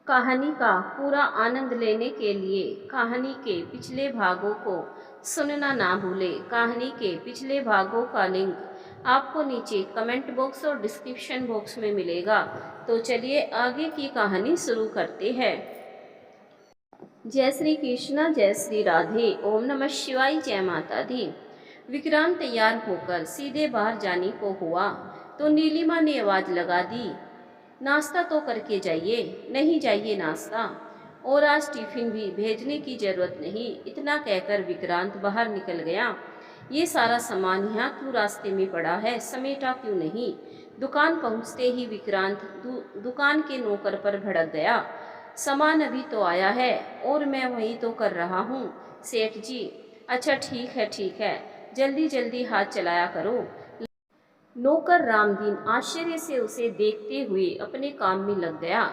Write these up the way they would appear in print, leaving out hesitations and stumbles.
कहानी का पूरा आनंद लेने के लिए कहानी के पिछले भागों को सुनना ना भूलें। कहानी के पिछले भागों का लिंक आपको नीचे कमेंट बॉक्स और डिस्क्रिप्शन बॉक्स में मिलेगा। तो चलिए आगे की कहानी शुरू करते हैं। जय श्री कृष्ण, जय श्री राधे, ओम नमः शिवाय, जय माता दी। विक्रांत तैयार होकर सीधे बाहर जाने को हुआ तो नीलिमा ने आवाज लगा दी, नाश्ता तो करके जाइए। नहीं जाइए नाश्ता, और आज टिफिन भी भेजने की जरूरत नहीं। इतना कहकर विक्रांत बाहर निकल गया। ये सारा सामान यहाँ क्यों रास्ते में पड़ा है, समेटा क्यों नहीं। दुकान पहुँचते ही विक्रांत दुकान के नौकर पर भड़क गया। सामान अभी तो आया है और मैं वही तो कर रहा हूँ सेठ जी। अच्छा ठीक है, जल्दी जल्दी हाथ चलाया करो। नौकर रामदीन आश्चर्य से उसे देखते हुए अपने काम में लग गया।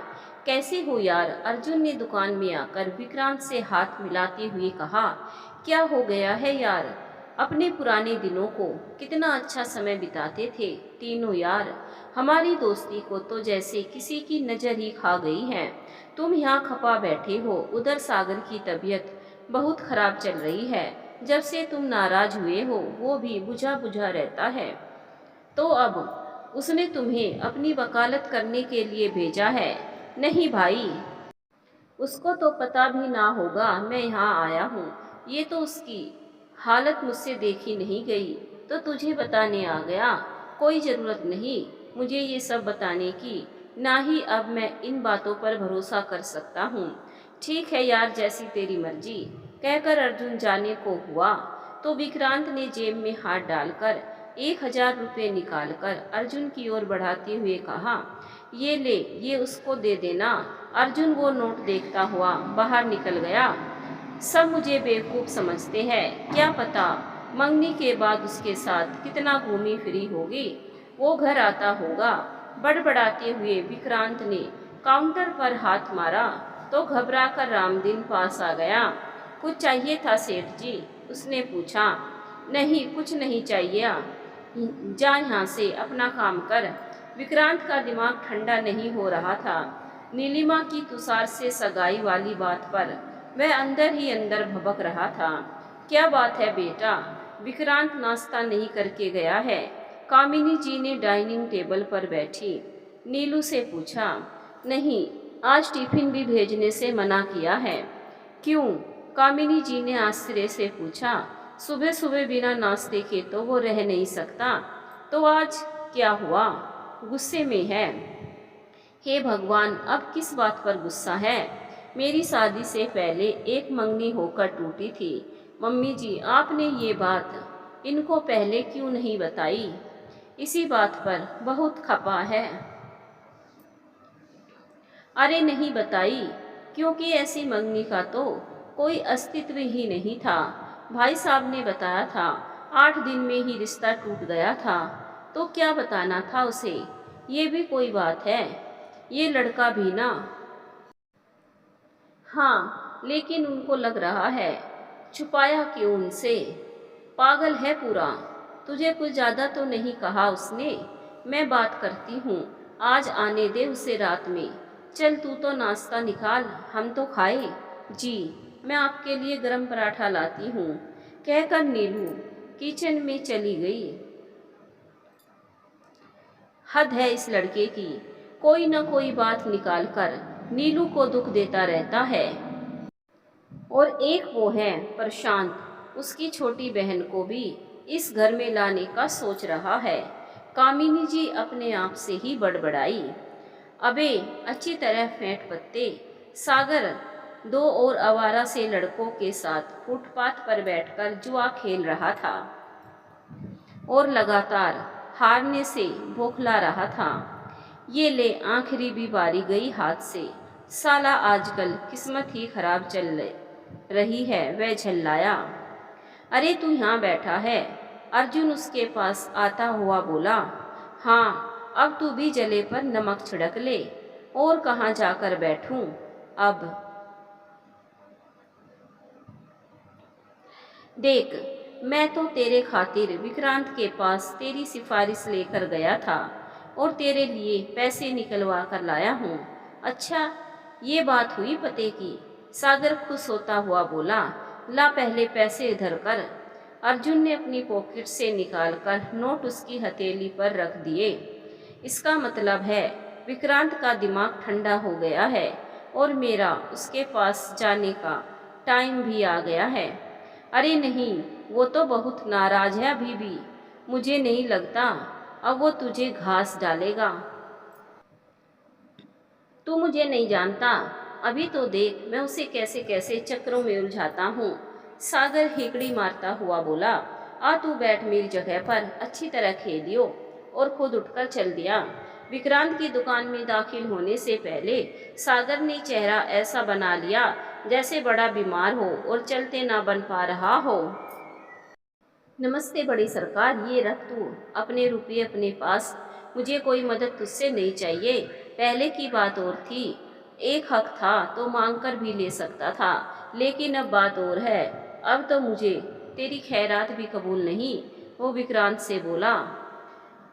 कैसे हो यार, अर्जुन ने दुकान में आकर विक्रांत से हाथ मिलाते हुए कहा। क्या हो गया है यार, अपने पुराने दिनों को कितना अच्छा समय बिताते थे तीनों यार। हमारी दोस्ती को तो जैसे किसी की नज़र ही खा गई है। तुम यहाँ खपा बैठे हो, उधर सागर की तबीयत बहुत खराब चल रही है। जब से तुम नाराज हुए हो वो भी बुझा बुझा रहता है। तो अब उसने तुम्हें अपनी वकालत करने के लिए भेजा है। नहीं भाई, उसको तो पता भी ना होगा मैं यहाँ आया हूँ। ये तो उसकी हालत मुझसे देखी नहीं गई तो तुझे बताने आ गया। कोई ज़रूरत नहीं मुझे ये सब बताने की, ना ही अब मैं इन बातों पर भरोसा कर सकता हूँ। ठीक है यार, जैसी तेरी मर्जी, कहकर अर्जुन जाने को हुआ तो विक्रांत ने जेब में हाथ डालकर 1000 रुपये निकालकर अर्जुन की ओर बढ़ाते हुए कहा, ये ले, ये उसको दे देना। अर्जुन वो नोट देखता हुआ बाहर निकल गया। सब मुझे बेवकूफ़ समझते हैं, क्या पता मंगनी के बाद उसके साथ कितना घूमी फिरी होगी। वो घर आता होगा। बड़बड़ाते हुए विक्रांत ने काउंटर पर हाथ मारा तो घबराकर रामदीन पास आ गया। कुछ चाहिए था सेठ जी, उसने पूछा। नहीं, कुछ नहीं चाहिए, जा यहाँ से, अपना काम कर। विक्रांत का दिमाग ठंडा नहीं हो रहा था। नीलिमा की तुषार से सगाई वाली बात पर वह अंदर ही अंदर भबक रहा था। क्या बात है बेटा, विक्रांत नाश्ता नहीं करके गया है? कामिनी जी ने डाइनिंग टेबल पर बैठी नीलू से पूछा। नहीं, आज टिफिन भी भेजने से मना किया है। क्यों? कामिनी जी ने आश्चर्य से पूछा। सुबह सुबह बिना नाश्ते के तो वो रह नहीं सकता। तो आज क्या हुआ? गुस्से में है? हे भगवान, अब किस बात पर गुस्सा है? मेरी शादी से पहले एक मंगनी होकर टूटी थी। मम्मी जी, आपने ये बात इनको पहले क्यों नहीं बताई? इसी बात पर बहुत खपा है। अरे नहीं बताई, क्योंकि ऐसी मंगनी का तो कोई अस्तित्व ही नहीं था। भाई साहब ने बताया था 8 दिन में ही रिश्ता टूट गया था। तो क्या बताना था उसे? ये भी कोई बात है? ये लड़का भी ना। हाँ, लेकिन उनको लग रहा है, छुपाया क्यों उनसे? पागल है पूरा। तुझे कुछ ज़्यादा तो नहीं कहा उसने? मैं बात करती हूँ, आज आने दे उसे रात में। चल तू तो नाश्ता निकाल, हम तो खाए। जी, मैं आपके लिए गरम पराठा लाती हूँ, कहकर नीलू किचन में चली गई। हद है इस लड़के की, कोई न कोई बात निकालकर नीलू को दुख देता रहता है। और एक वो है प्रशांत, उसकी छोटी बहन को भी इस घर में लाने का सोच रहा है। कामिनी जी अपने आप से ही बड़बड़ाई। अबे अच्छी तरह फेंट पत्ते। सागर 2 और आवारा से लड़कों के साथ फुटपाथ पर बैठकर जुआ खेल रहा था और लगातार हारने से बौखला रहा था। ये ले, आखिरी भी बारी गई हाथ से। साला आजकल किस्मत ही खराब चल रही है, वह झल्लाया। अरे तू यहाँ बैठा है? अर्जुन उसके पास आता हुआ बोला। हाँ, अब तू भी जले पर नमक छिड़क ले। और कहाँ जाकर बैठूं अब? देख, मैं तो तेरे खातिर विक्रांत के पास तेरी सिफारिश लेकर गया था और तेरे लिए पैसे निकलवा कर लाया हूँ। अच्छा, ये बात हुई पते की। सागर खुश होता हुआ बोला, ला पहले पैसे इधर कर। अर्जुन ने अपनी पॉकेट से निकालकर नोट उसकी हथेली पर रख दिए। इसका मतलब है विक्रांत का दिमाग ठंडा हो गया है और मेरा उसके पास जाने का टाइम भी आ गया है। अरे नहीं, वो तो बहुत नाराज है अभी भी। मुझे नहीं लगता अब वो तुझे घास डालेगा। तू मुझे नहीं जानता, अभी तो देख मैं उसे कैसे कैसे चक्रों में उलझाता हूँ। सागर हेकड़ी मारता हुआ बोला, आ तू बैठ मेरी जगह पर, अच्छी तरह खेलियो। और खुद उठकर चल दिया। विक्रांत की दुकान में दाखिल होने से पहले सागर ने चेहरा ऐसा बना लिया जैसे बड़ा बीमार हो और चलते ना बन पा रहा हो। नमस्ते बड़ी सरकार, ये रख तू अपने रुपये अपने पास। मुझे कोई मदद तुझसे नहीं चाहिए। पहले की बात और थी, एक हक था तो मांग कर भी ले सकता था, लेकिन अब बात और है। अब तो मुझे तेरी खैरात भी कबूल नहीं। वो विक्रांत से बोला।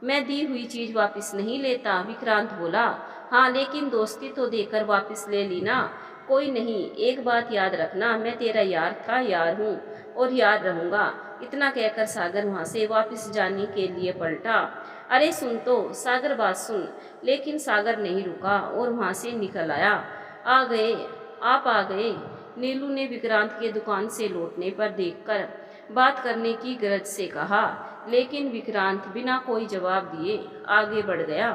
मैं दी हुई चीज वापस नहीं लेता, विक्रांत बोला। हाँ, लेकिन दोस्ती तो देकर वापस ले ली ना। कोई नहीं, एक बात याद रखना, मैं तेरा यार था, यार हूँ और याद रहूंगा। इतना कहकर सागर वहां से वापस जाने के लिए पलटा। अरे सुन तो सागर, बात सुन। लेकिन सागर नहीं रुका और वहां से निकल आया। आ गए, आप आ गए, नीलू ने विक्रांत के दुकान से लौटने पर देखकर बात करने की गरज से कहा। लेकिन विक्रांत बिना कोई जवाब दिए आगे बढ़ गया।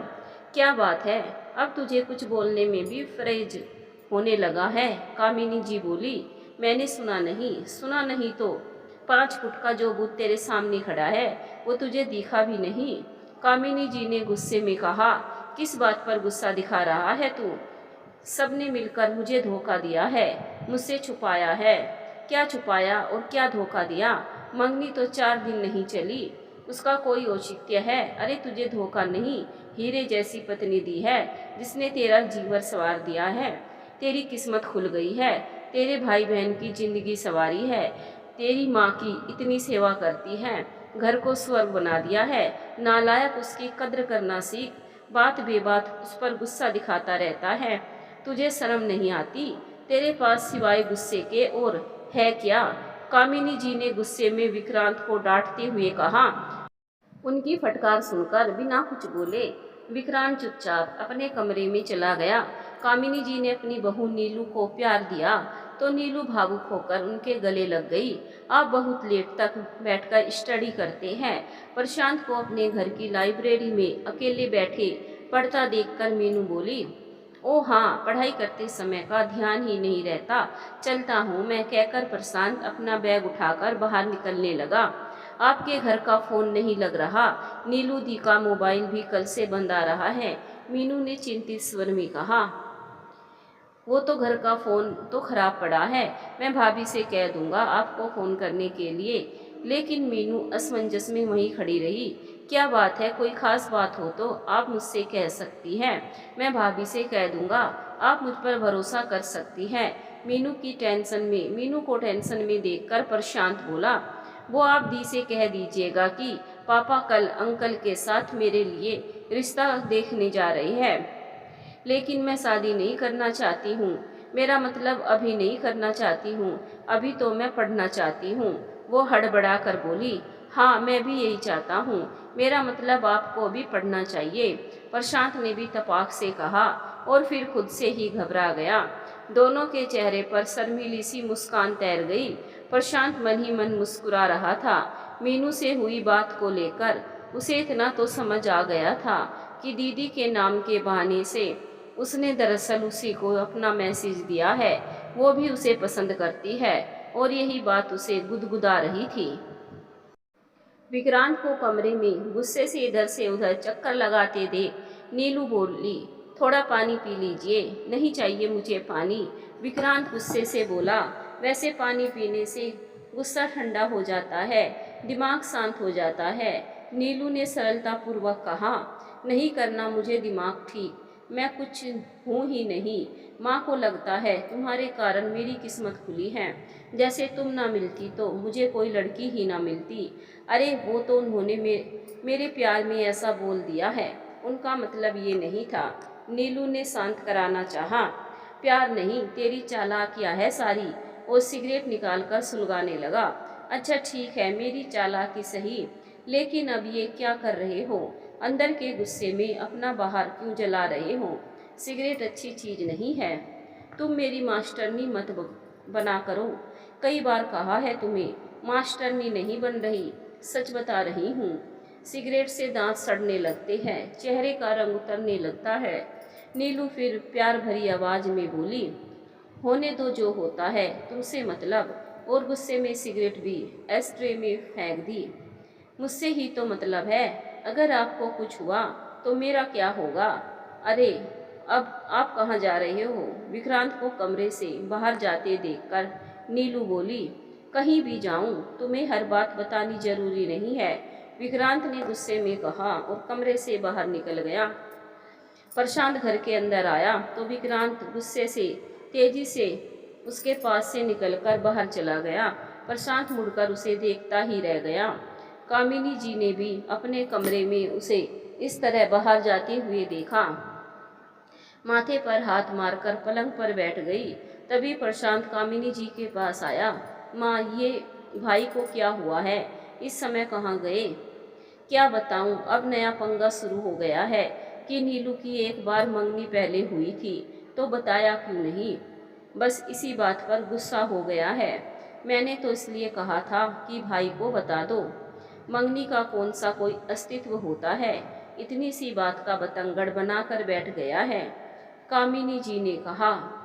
क्या बात है, अब तुझे कुछ बोलने में भी फरेज होने लगा है, कामिनी जी बोली। मैंने सुना नहीं, सुना नहीं तो 5 फुट का जो भूत तेरे सामने खड़ा है वो तुझे दिखा भी नहीं, कामिनी जी ने गुस्से में कहा। किस बात पर गुस्सा दिखा रहा है तू? सबने मिलकर मुझे धोखा दिया है, मुझसे छुपाया है। क्या छुपाया और क्या धोखा दिया? मंगनी तो 4 दिन नहीं चली, उसका कोई औचित्य है? अरे तुझे धोखा नहीं, हीरे जैसी पत्नी दी है जिसने तेरा जीवन संवार दिया है। तेरी किस्मत खुल गई है, तेरे भाई बहन की जिंदगी संवारी है, तेरी माँ की इतनी सेवा करती है, घर को स्वर्ग बना दिया है। नालायक, उसकी कद्र करना सीख। बात बेबात उस पर गुस्सा दिखाता रहता है, तुझे शर्म नहीं आती? तेरे पास सिवाय गुस्से के और है क्या? कामिनी जी ने गुस्से में विक्रांत को डांटते हुए कहा। उनकी फटकार सुनकर बिना कुछ बोले विक्रांत चुपचाप अपने कमरे में चला गया। कामिनी जी ने अपनी बहू नीलू को प्यार दिया तो नीलू भावुक होकर उनके गले लग गई। आप बहुत लेट तक बैठकर स्टडी करते हैं। प्रशांत को अपने घर की लाइब्रेरी में अकेले बैठे पढ़ता देखकर मीनू बोली। ओ हाँ, पढ़ाई करते समय का ध्यान ही नहीं रहता, चलता हूँ मैं, कहकर प्रशांत अपना बैग उठाकर बाहर निकलने लगा। आपके घर का फोन नहीं लग रहा, नीलू दी का मोबाइल भी कल से बंद आ रहा है, मीनू ने चिंतित स्वर में कहा। वो तो घर का फ़ोन तो खराब पड़ा है, मैं भाभी से कह दूंगा आपको फ़ोन करने के लिए। लेकिन मीनू असमंजस में वहीं खड़ी रही। क्या बात है, कोई ख़ास बात हो तो आप मुझसे कह सकती हैं, मैं भाभी से कह दूंगा, आप मुझ पर भरोसा कर सकती हैं। मीनू को टेंशन में देखकर प्रशांत बोला। वो आप दी से कह दीजिएगा कि पापा कल अंकल के साथ मेरे लिए रिश्ता देखने जा रहे हैं, लेकिन मैं शादी नहीं करना चाहती हूँ। मेरा मतलब अभी नहीं करना चाहती हूँ, अभी तो मैं पढ़ना चाहती हूँ, वो हड़बड़ा कर बोली। हाँ, मैं भी यही चाहता हूँ, मेरा मतलब आपको भी पढ़ना चाहिए, प्रशांत ने भी तपाक से कहा और फिर खुद से ही घबरा गया। दोनों के चेहरे पर शर्मीली सी मुस्कान तैर गई। प्रशांत मन ही मन मुस्कुरा रहा था। मीनू से हुई बात को लेकर उसे इतना तो समझ आ गया था कि दीदी के नाम के बहाने से उसने दरअसल उसी को अपना मैसेज दिया है। वो भी उसे पसंद करती है और यही बात उसे गुदगुदा रही थी। विक्रांत को कमरे में गुस्से से इधर से उधर चक्कर लगाते देख नीलू बोली, थोड़ा पानी पी लीजिए। नहीं चाहिए मुझे पानी, विक्रांत गुस्से से बोला। वैसे पानी पीने से गुस्सा ठंडा हो जाता है, दिमाग शांत हो जाता है, नीलू ने सरलतापूर्वक कहा। नहीं करना मुझे दिमाग ठीक, मैं कुछ हूँ ही नहीं। माँ को लगता है तुम्हारे कारण मेरी किस्मत खुली है, जैसे तुम ना मिलती तो मुझे कोई लड़की ही ना मिलती। अरे वो तो उन्होंने मेरे प्यार में ऐसा बोल दिया है, उनका मतलब ये नहीं था, नीलू ने शांत कराना चाहा। प्यार नहीं, तेरी चालाकियाँ है सारी। और सिगरेट निकालकर सुलगाने लगा। अच्छा ठीक है, मेरी चालाकी सही, लेकिन अब ये क्या कर रहे हो? अंदर के गुस्से में अपना बाहर क्यों जला रहे हो? सिगरेट अच्छी चीज नहीं है। तुम मेरी मास्टरनी मत बना करो। कई बार कहा है तुम्हें, मास्टरनी नहीं बन रही, सच बता रही हूँ। सिगरेट से दांत सड़ने लगते हैं, चेहरे का रंग उतरने लगता है। नीलू फिर प्यार भरी आवाज में बोली, होने दो जो होता है, तुमसे मतलब। और गुस्से में सिगरेट भी एस्ट्रे में फेंक दी। मुझसे ही तो मतलब है, अगर आपको कुछ हुआ तो मेरा क्या होगा? अरे अब आप कहाँ जा रहे हो? विक्रांत को कमरे से बाहर जाते देखकर नीलू बोली, कहीं भी जाऊं, तुम्हें हर बात बतानी जरूरी नहीं है। विक्रांत ने गुस्से में कहा और कमरे से बाहर निकल गया। प्रशांत घर के अंदर आया तो विक्रांत गुस्से से तेजी से उसके पास से निकलकर बाहर चला गया। प्रशांत मुड़कर उसे देखता ही रह गया। कामिनी जी ने भी अपने कमरे में उसे इस तरह बाहर जाते हुए देखा। माथे पर हाथ मारकर पलंग पर बैठ गई। तभी प्रशांत कामिनी जी के पास आया। माँ, ये भाई को क्या हुआ है? इस समय कहाँ गए? क्या बताऊं, अब नया पंगा शुरू हो गया है कि नीलू की एक बार मंगनी पहले हुई थी, तो बताया क्यों नहीं? बस इसी बात पर गुस्सा हो गया है। मैंने तो इसलिए कहा था कि भाई को बता दो। मंगनी का कौन सा कोई अस्तित्व होता है? इतनी सी बात का बतंगड़ बनाकर बैठ गया है। कामिनी जी ने कहा,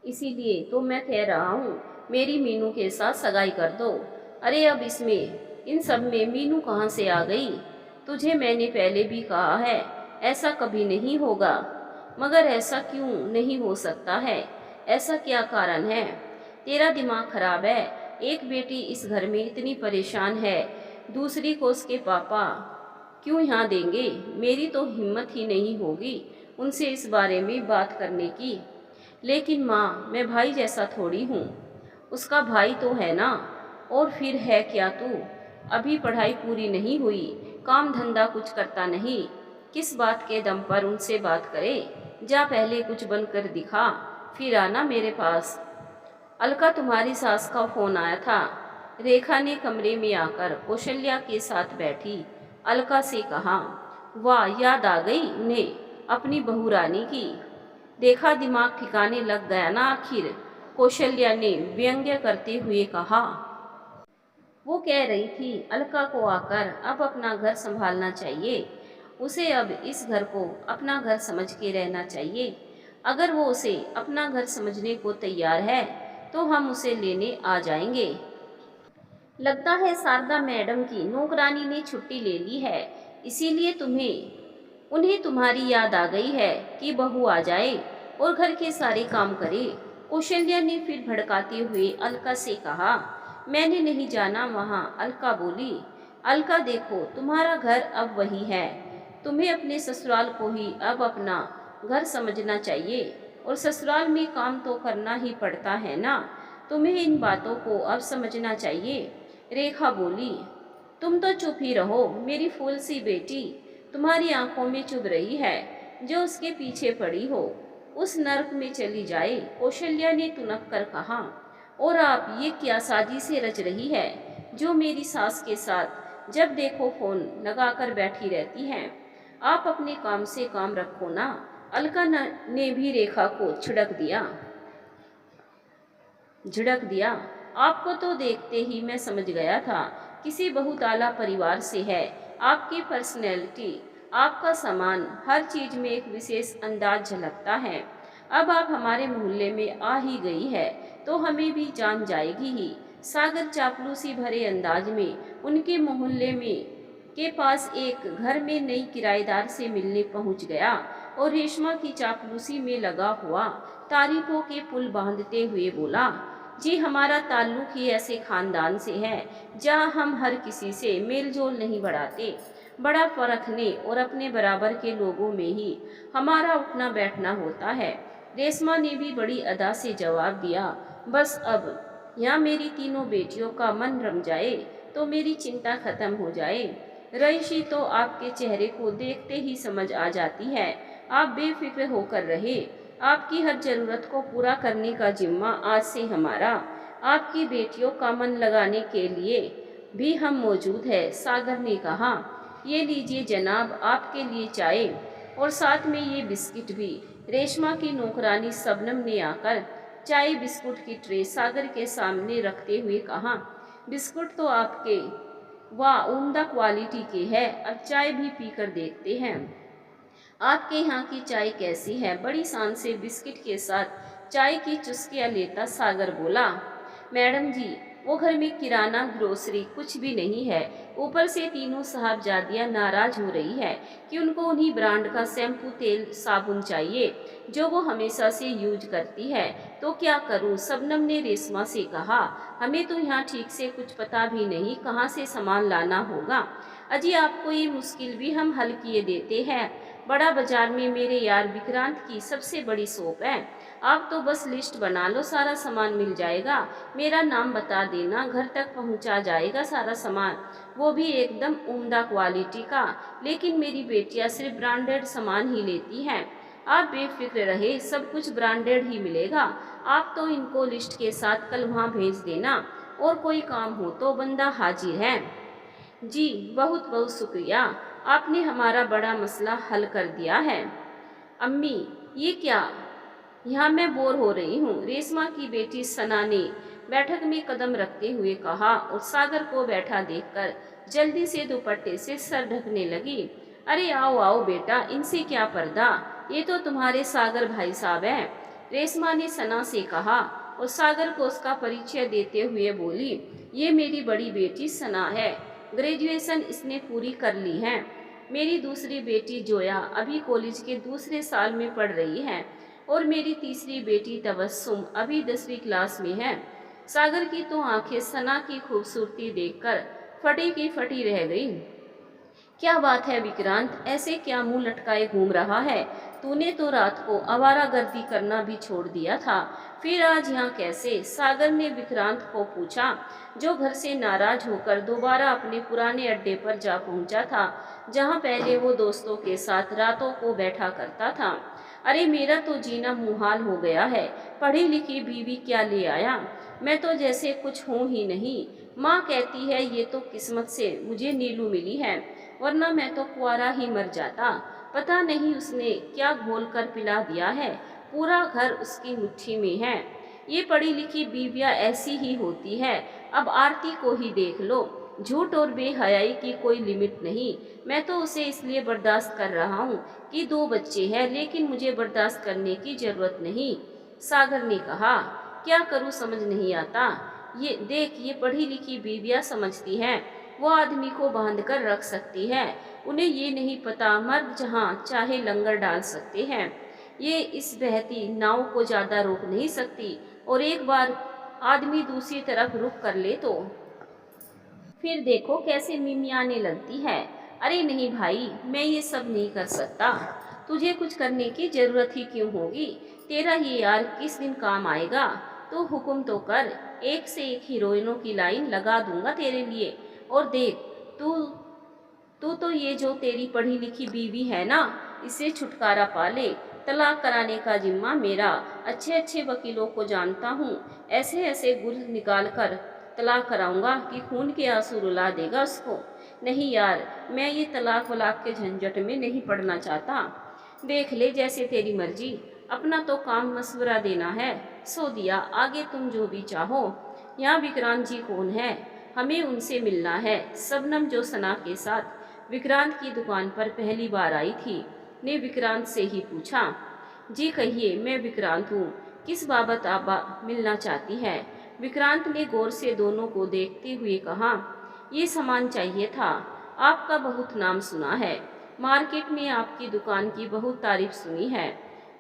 इसीलिए तो मैं कह रहा हूँ, मेरी मीनू के साथ सगाई कर दो। अरे अब इसमें इन सब में मीनू कहाँ से आ गई? तुझे मैंने पहले भी कहा है, ऐसा कभी नहीं होगा। मगर ऐसा क्यों नहीं हो सकता है? ऐसा क्या कारण है? तेरा दिमाग खराब है। एक बेटी इस घर में इतनी परेशान है, दूसरी को उसके पापा क्यों यहाँ देंगे? मेरी तो हिम्मत ही नहीं होगी उनसे इस बारे में बात करने की। लेकिन माँ, मैं भाई जैसा थोड़ी हूँ, उसका भाई तो है ना। और फिर है क्या तू? अभी पढ़ाई पूरी नहीं हुई, काम धंधा कुछ करता नहीं, किस बात के दम पर उनसे बात करे? जा पहले कुछ बनकर दिखा, फिर आना मेरे पास। अलका, तुम्हारी सास का फोन आया था। रेखा ने कमरे में आकर कौशल्या के साथ बैठी अलका से कहा, वाह, याद आ गई उन्हें अपनी बहू रानी की। देखा, दिमाग ठिकाने लग गया ना आखिर, कौशल्या ने व्यंग्य करते हुए कहा। वो कह रही थी अलका को आकर अब अपना घर संभालना चाहिए, उसे अब इस घर को अपना घर समझ के रहना चाहिए। अगर वो उसे अपना घर समझने को तैयार है तो हम उसे लेने आ जाएंगे। लगता है शारदा मैडम की नौकरानी ने छुट्टी ले ली है, इसीलिए उन्हें तुम्हारी याद आ गई है कि बहू आ जाए और घर के सारे काम करे। कौशल्या ने फिर भड़काते हुए अलका से कहा। मैंने नहीं जाना वहाँ, अलका बोली। अलका देखो, तुम्हारा घर अब वही है, तुम्हें अपने ससुराल को ही अब अपना घर समझना चाहिए, और ससुराल में काम तो करना ही पड़ता है ना, तुम्हें इन बातों को अब समझना चाहिए। रेखा बोली, तुम तो चुप ही रहो मेरी फूल सी बेटी, तुम्हारी आंखों में चुभ रही है, जो उसके पीछे पड़ी हो उस नर्क में चली जाए, कौशल्या ने तुनक कर कहा। और आप ये क्या साजिशें रच रही है, जो मेरी सास के साथ जब देखो फोन लगाकर बैठी रहती हैं? आप अपने काम से काम रखो ना। अलका ने भी रेखा को झिड़क दिया। आपको तो देखते ही मैं समझ गया था किसी बहुताला परिवार से है। आपकी पर्सनैलिटी, आपका सामान, हर चीज में एक विशेष अंदाज झलकता है। अब आप हमारे मोहल्ले में आ ही गई है तो हमें भी जान जाएगी ही। सागर चापलूसी भरे अंदाज में उनके मोहल्ले में के पास एक घर में नई किराएदार से मिलने पहुंच गया और रेशमा की चापलूसी में लगा हुआ तारीफों के पुल बांधते हुए बोला, जी हमारा ताल्लुक ही ऐसे खानदान से है जहाँ हम हर किसी से मेल जोल नहीं बढ़ाते, बड़ा परखने और अपने बराबर के लोगों में ही हमारा उठना बैठना होता है। रेशमा ने भी बड़ी अदा से जवाब दिया, बस अब यहाँ मेरी तीनों बेटियों का मन रम जाए तो मेरी चिंता खत्म हो जाए। रईशी तो आपके चेहरे को देखते ही समझ आ जाती है, आप बेफिक्र होकर रहे। आपकी हर जरूरत को पूरा करने का जिम्मा आज से हमारा। आपकी बेटियों का मन लगाने के लिए भी हम मौजूद है, सागर ने कहा। ये लीजिए जनाब, आपके लिए चाय और साथ में ये बिस्किट भी। रेशमा की नौकरानी सबनम ने आकर चाय बिस्कुट की ट्रे सागर के सामने रखते हुए कहा, बिस्कुट तो आपके वाह उम्दा क्वालिटी के है, अब चाय भी पीकर देखते हैं आपके यहाँ की चाय कैसी है। बड़ी शान से बिस्किट के साथ चाय की चुस्कियाँ लेता सागर बोला, मैडम जी वो घर में किराना ग्रोसरी कुछ भी नहीं है, ऊपर से तीनों साहबजादियाँ नाराज हो रही है कि उनको उन्हीं ब्रांड का शैम्पू तेल साबुन चाहिए जो वो हमेशा से यूज करती है। तो क्या करूं? सबनम ने रेशमा से कहा, हमें तो यहाँ ठीक से कुछ पता भी नहीं कहाँ से सामान लाना होगा। अजी आपको ये मुश्किल भी हम हल किए देते हैं। बड़ा बाजार में मेरे यार विक्रांत की सबसे बड़ी शॉप है, आप तो बस लिस्ट बना लो, सारा सामान मिल जाएगा। मेरा नाम बता देना, घर तक पहुंचा जाएगा सारा सामान, वो भी एकदम उम्दा क्वालिटी का। लेकिन मेरी बेटियां सिर्फ ब्रांडेड सामान ही लेती हैं। आप बेफिक्र रहे, सब कुछ ब्रांडेड ही मिलेगा। आप तो इनको लिस्ट के साथ कल वहाँ भेज देना, और कोई काम हो तो बंदा हाजिर है। जी बहुत बहुत शुक्रिया, आपने हमारा बड़ा मसला हल कर दिया है। अम्मी ये क्या, यहाँ मैं बोर हो रही हूँ, रेशमा की बेटी सना ने बैठक में कदम रखते हुए कहा और सागर को बैठा देखकर जल्दी से दुपट्टे से सर ढकने लगी। अरे आओ आओ बेटा, इनसे क्या पर्दा, ये तो तुम्हारे सागर भाई साहब हैं, रेशमा ने सना से कहा और सागर को उसका परिचय देते हुए बोली, ये मेरी बड़ी बेटी सना है, ग्रेजुएशन इसने पूरी कर ली है। मेरी दूसरी बेटी जोया अभी कॉलेज के दूसरे साल में पढ़ रही है और मेरी तीसरी बेटी तबस्सुम अभी 10वीं क्लास में है। सागर की तो आंखें सना की खूबसूरती देखकर फटी की फटी रह गई। क्या बात है विक्रांत, ऐसे क्या मुंह लटकाए घूम रहा है? तूने तो रात को आवारागर्दी करना भी छोड़ दिया था, फिर आज यहाँ कैसे? सागर ने विक्रांत को पूछा, जो घर से नाराज होकर दोबारा अपने पुराने अड्डे पर जा पहुंचा था, जहाँ पहले वो दोस्तों के साथ रातों को बैठा करता था। अरे मेरा तो जीना मुहाल हो गया है, पढ़ी लिखी बीवी क्या ले आया, मैं तो जैसे कुछ हूँ ही नहीं। माँ कहती है ये तो किस्मत से मुझे नीलू मिली है, वरना मैं तो कुंवारा ही मर जाता। पता नहीं उसने क्या घोल कर पिला दिया है, पूरा घर उसकी मुट्ठी में है। ये पढ़ी लिखी बीवियां ऐसी ही होती है, अब आरती को ही देख लो, झूठ और बेहयाई की कोई लिमिट नहीं। मैं तो उसे इसलिए बर्दाश्त कर रहा हूँ कि 2 बच्चे हैं, लेकिन मुझे बर्दाश्त करने की जरूरत नहीं। सागर ने कहा, क्या करूँ समझ नहीं आता। ये देख, ये पढ़ी लिखी बीवियां समझती हैं वो आदमी को बांध कर रख सकती है, उन्हें ये नहीं पता मर्द जहाँ चाहे लंगर डाल सकते हैं। ये इस बहती नाव को ज़्यादा रोक नहीं सकती, और एक बार आदमी दूसरी तरफ रुख कर ले तो फिर देखो कैसे मिमियाने लगती है। अरे नहीं भाई, मैं ये सब नहीं कर सकता, तुझे कुछ करने की जरूरत ही क्यों होगी, तेरा ये यार किस दिन काम आएगा। तो हुक्म तो कर, एक से एक हीरोइनों की लाइन लगा दूंगा तेरे लिए। और देख, तू तू तो ये जो तेरी पढ़ी लिखी बीवी है ना, इसे छुटकारा पा ले, तलाक कराने का जिम्मा मेरा। अच्छे अच्छे वकीलों को जानता हूँ, ऐसे ऐसे गुल निकाल कर तलाक कराऊंगा कि खून के आंसू रुला देगा उसको। नहीं यार, मैं ये तलाक वलाक के झंझट में नहीं पड़ना चाहता। देख ले जैसे तेरी मर्जी, अपना तो काम मशवरा देना है, सो दिया, आगे तुम जो भी चाहो। यहाँ विक्रांत जी कौन है, हमें उनसे मिलना है। सबनम जो सना के साथ विक्रांत की दुकान पर पहली बार आई थी, ने विक्रांत से ही पूछा, जी कहिए, मैं विक्रांत हूँ, किस बाबत आप मिलना चाहती है? विक्रांत ने गौर से दोनों को देखते हुए कहा, ये सामान चाहिए था, आपका बहुत नाम सुना है, मार्केट में आपकी दुकान की बहुत तारीफ सुनी है,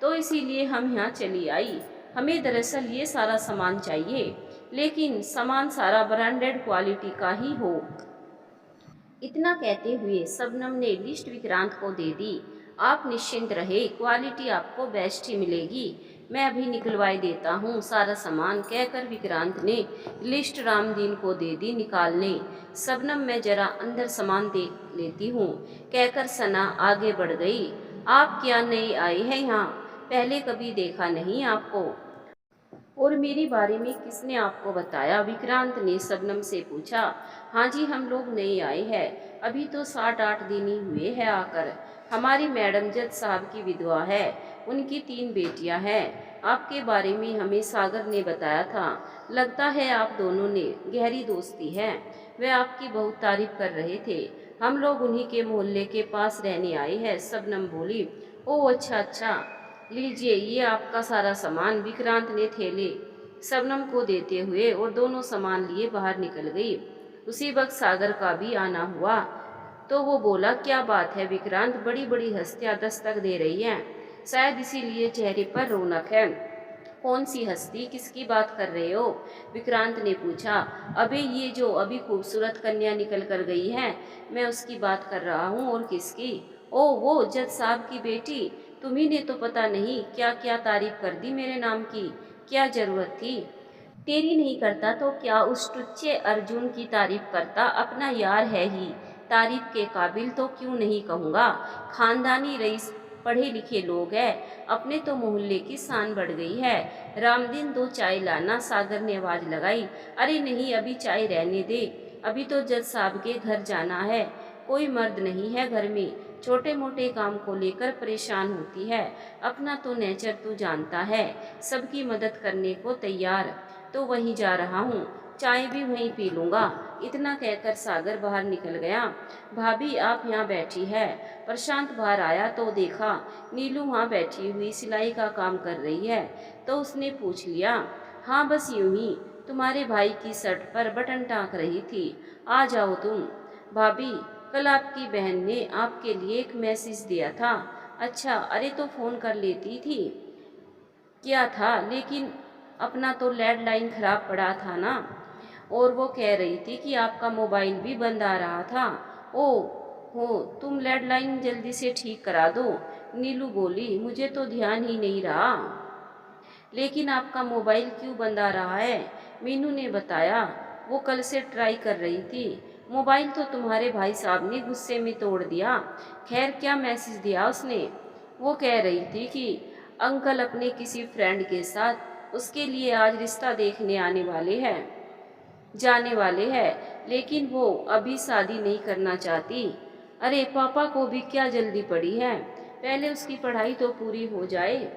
तो इसीलिए हम यहाँ चली आई। हमें दरअसल ये सारा सामान चाहिए, लेकिन सामान सारा ब्रांडेड क्वालिटी का ही हो। इतना कहते हुए सबनम ने लिस्ट विक्रांत को दे दी। आप निश्चिंत रहे, क्वालिटी आपको बेस्ट ही मिलेगी, मैं अभी निकलवाई देता हूँ सारा सामान, कहकर विक्रांत ने लिस्ट रामदीन को दे दी निकालने। सबनम मैं जरा अंदर सामान देख लेती हूँ, कहकर सना आगे बढ़ गई। आप क्या नए आए हैं यहाँ? पहले कभी देखा नहीं आपको। और मेरे बारे में किसने आपको बताया? विक्रांत ने शबनम से पूछा। हाँ जी, हम लोग नए आए हैं, अभी तो 7-8 दिन ही हुए हैं आकर। हमारी मैडम जज साहब की विधवा है, उनकी 3 बेटियां हैं। आपके बारे में हमें सागर ने बताया था। लगता है आप दोनों ने गहरी दोस्ती है। वे आपकी बहुत तारीफ कर रहे थे। हम लोग उन्हीं के मोहल्ले के पास रहने आए हैं, शबनम बोली। ओह अच्छा अच्छा, लीजिए ये आपका सारा सामान। विक्रांत ने थैले शबनम को देते हुए और दोनों सामान लिए बाहर निकल गई। उसी वक्त सागर का भी आना हुआ तो वो बोला, क्या बात है विक्रांत, बड़ी बड़ी हस्तियां दस्तक दे रही हैं, शायद इसीलिए चेहरे पर रौनक है। कौन सी हस्ती, किसकी बात कर रहे हो? विक्रांत ने पूछा। अबे ये जो अभी खूबसूरत कन्या निकल कर गई है, मैं उसकी बात कर रहा हूँ। और किसकी? ओ वो जज साहब की बेटी। तुम्ही ने तो पता नहीं क्या क्या तारीफ कर दी मेरे नाम की। क्या जरूरत थी? तेरी नहीं करता तो क्या उस टुच्चे अर्जुन की तारीफ करता? अपना यार है ही, तारीफ के काबिल तो क्यों नहीं कहूँगा। खानदानी रईस, पढ़े लिखे लोग हैं, अपने तो मोहल्ले की शान बढ़ गई है। रामदीन 2 चाय लाना, सागर ने आवाज लगाई। अरे नहीं, अभी चाय रहने दे, अभी तो जज साहब के घर जाना है। कोई मर्द नहीं है घर में, छोटे मोटे काम को लेकर परेशान होती है। अपना तो नेचर तू जानता है, सबकी मदद करने को तैयार। तो वहीं जा रहा हूँ, चाय भी वहीं पी लूँगा। इतना कहकर सागर बाहर निकल गया। भाभी आप यहाँ बैठी है? प्रशांत बाहर आया तो देखा नीलू वहाँ बैठी हुई सिलाई का काम कर रही है, तो उसने पूछ लिया। हाँ बस यूं ही, तुम्हारे भाई की शर्ट पर बटन टाँक रही थी, आ जाओ तुम। भाभी, कल आपकी बहन ने आपके लिए एक मैसेज दिया था। अच्छा, अरे तो फ़ोन कर लेती थी। किया था, लेकिन अपना तो लैंडलाइन खराब पड़ा था ना। और वो कह रही थी कि आपका मोबाइल भी बंद आ रहा था। ओ हो, तुम लैंडलाइन जल्दी से ठीक करा दो। नीलू बोली, मुझे तो ध्यान ही नहीं रहा। लेकिन आपका मोबाइल क्यों बंद आ रहा है? मीनू ने बताया, वो कल से ट्राई कर रही थी। मोबाइल तो तुम्हारे भाई साहब ने गुस्से में तोड़ दिया। खैर, क्या मैसेज दिया उसने? वो कह रही थी कि अंकल अपने किसी फ्रेंड के साथ उसके लिए आज रिश्ता देखने जाने वाले हैं, लेकिन वो अभी शादी नहीं करना चाहती। अरे पापा को भी क्या जल्दी पड़ी है, पहले उसकी पढ़ाई तो पूरी हो जाए।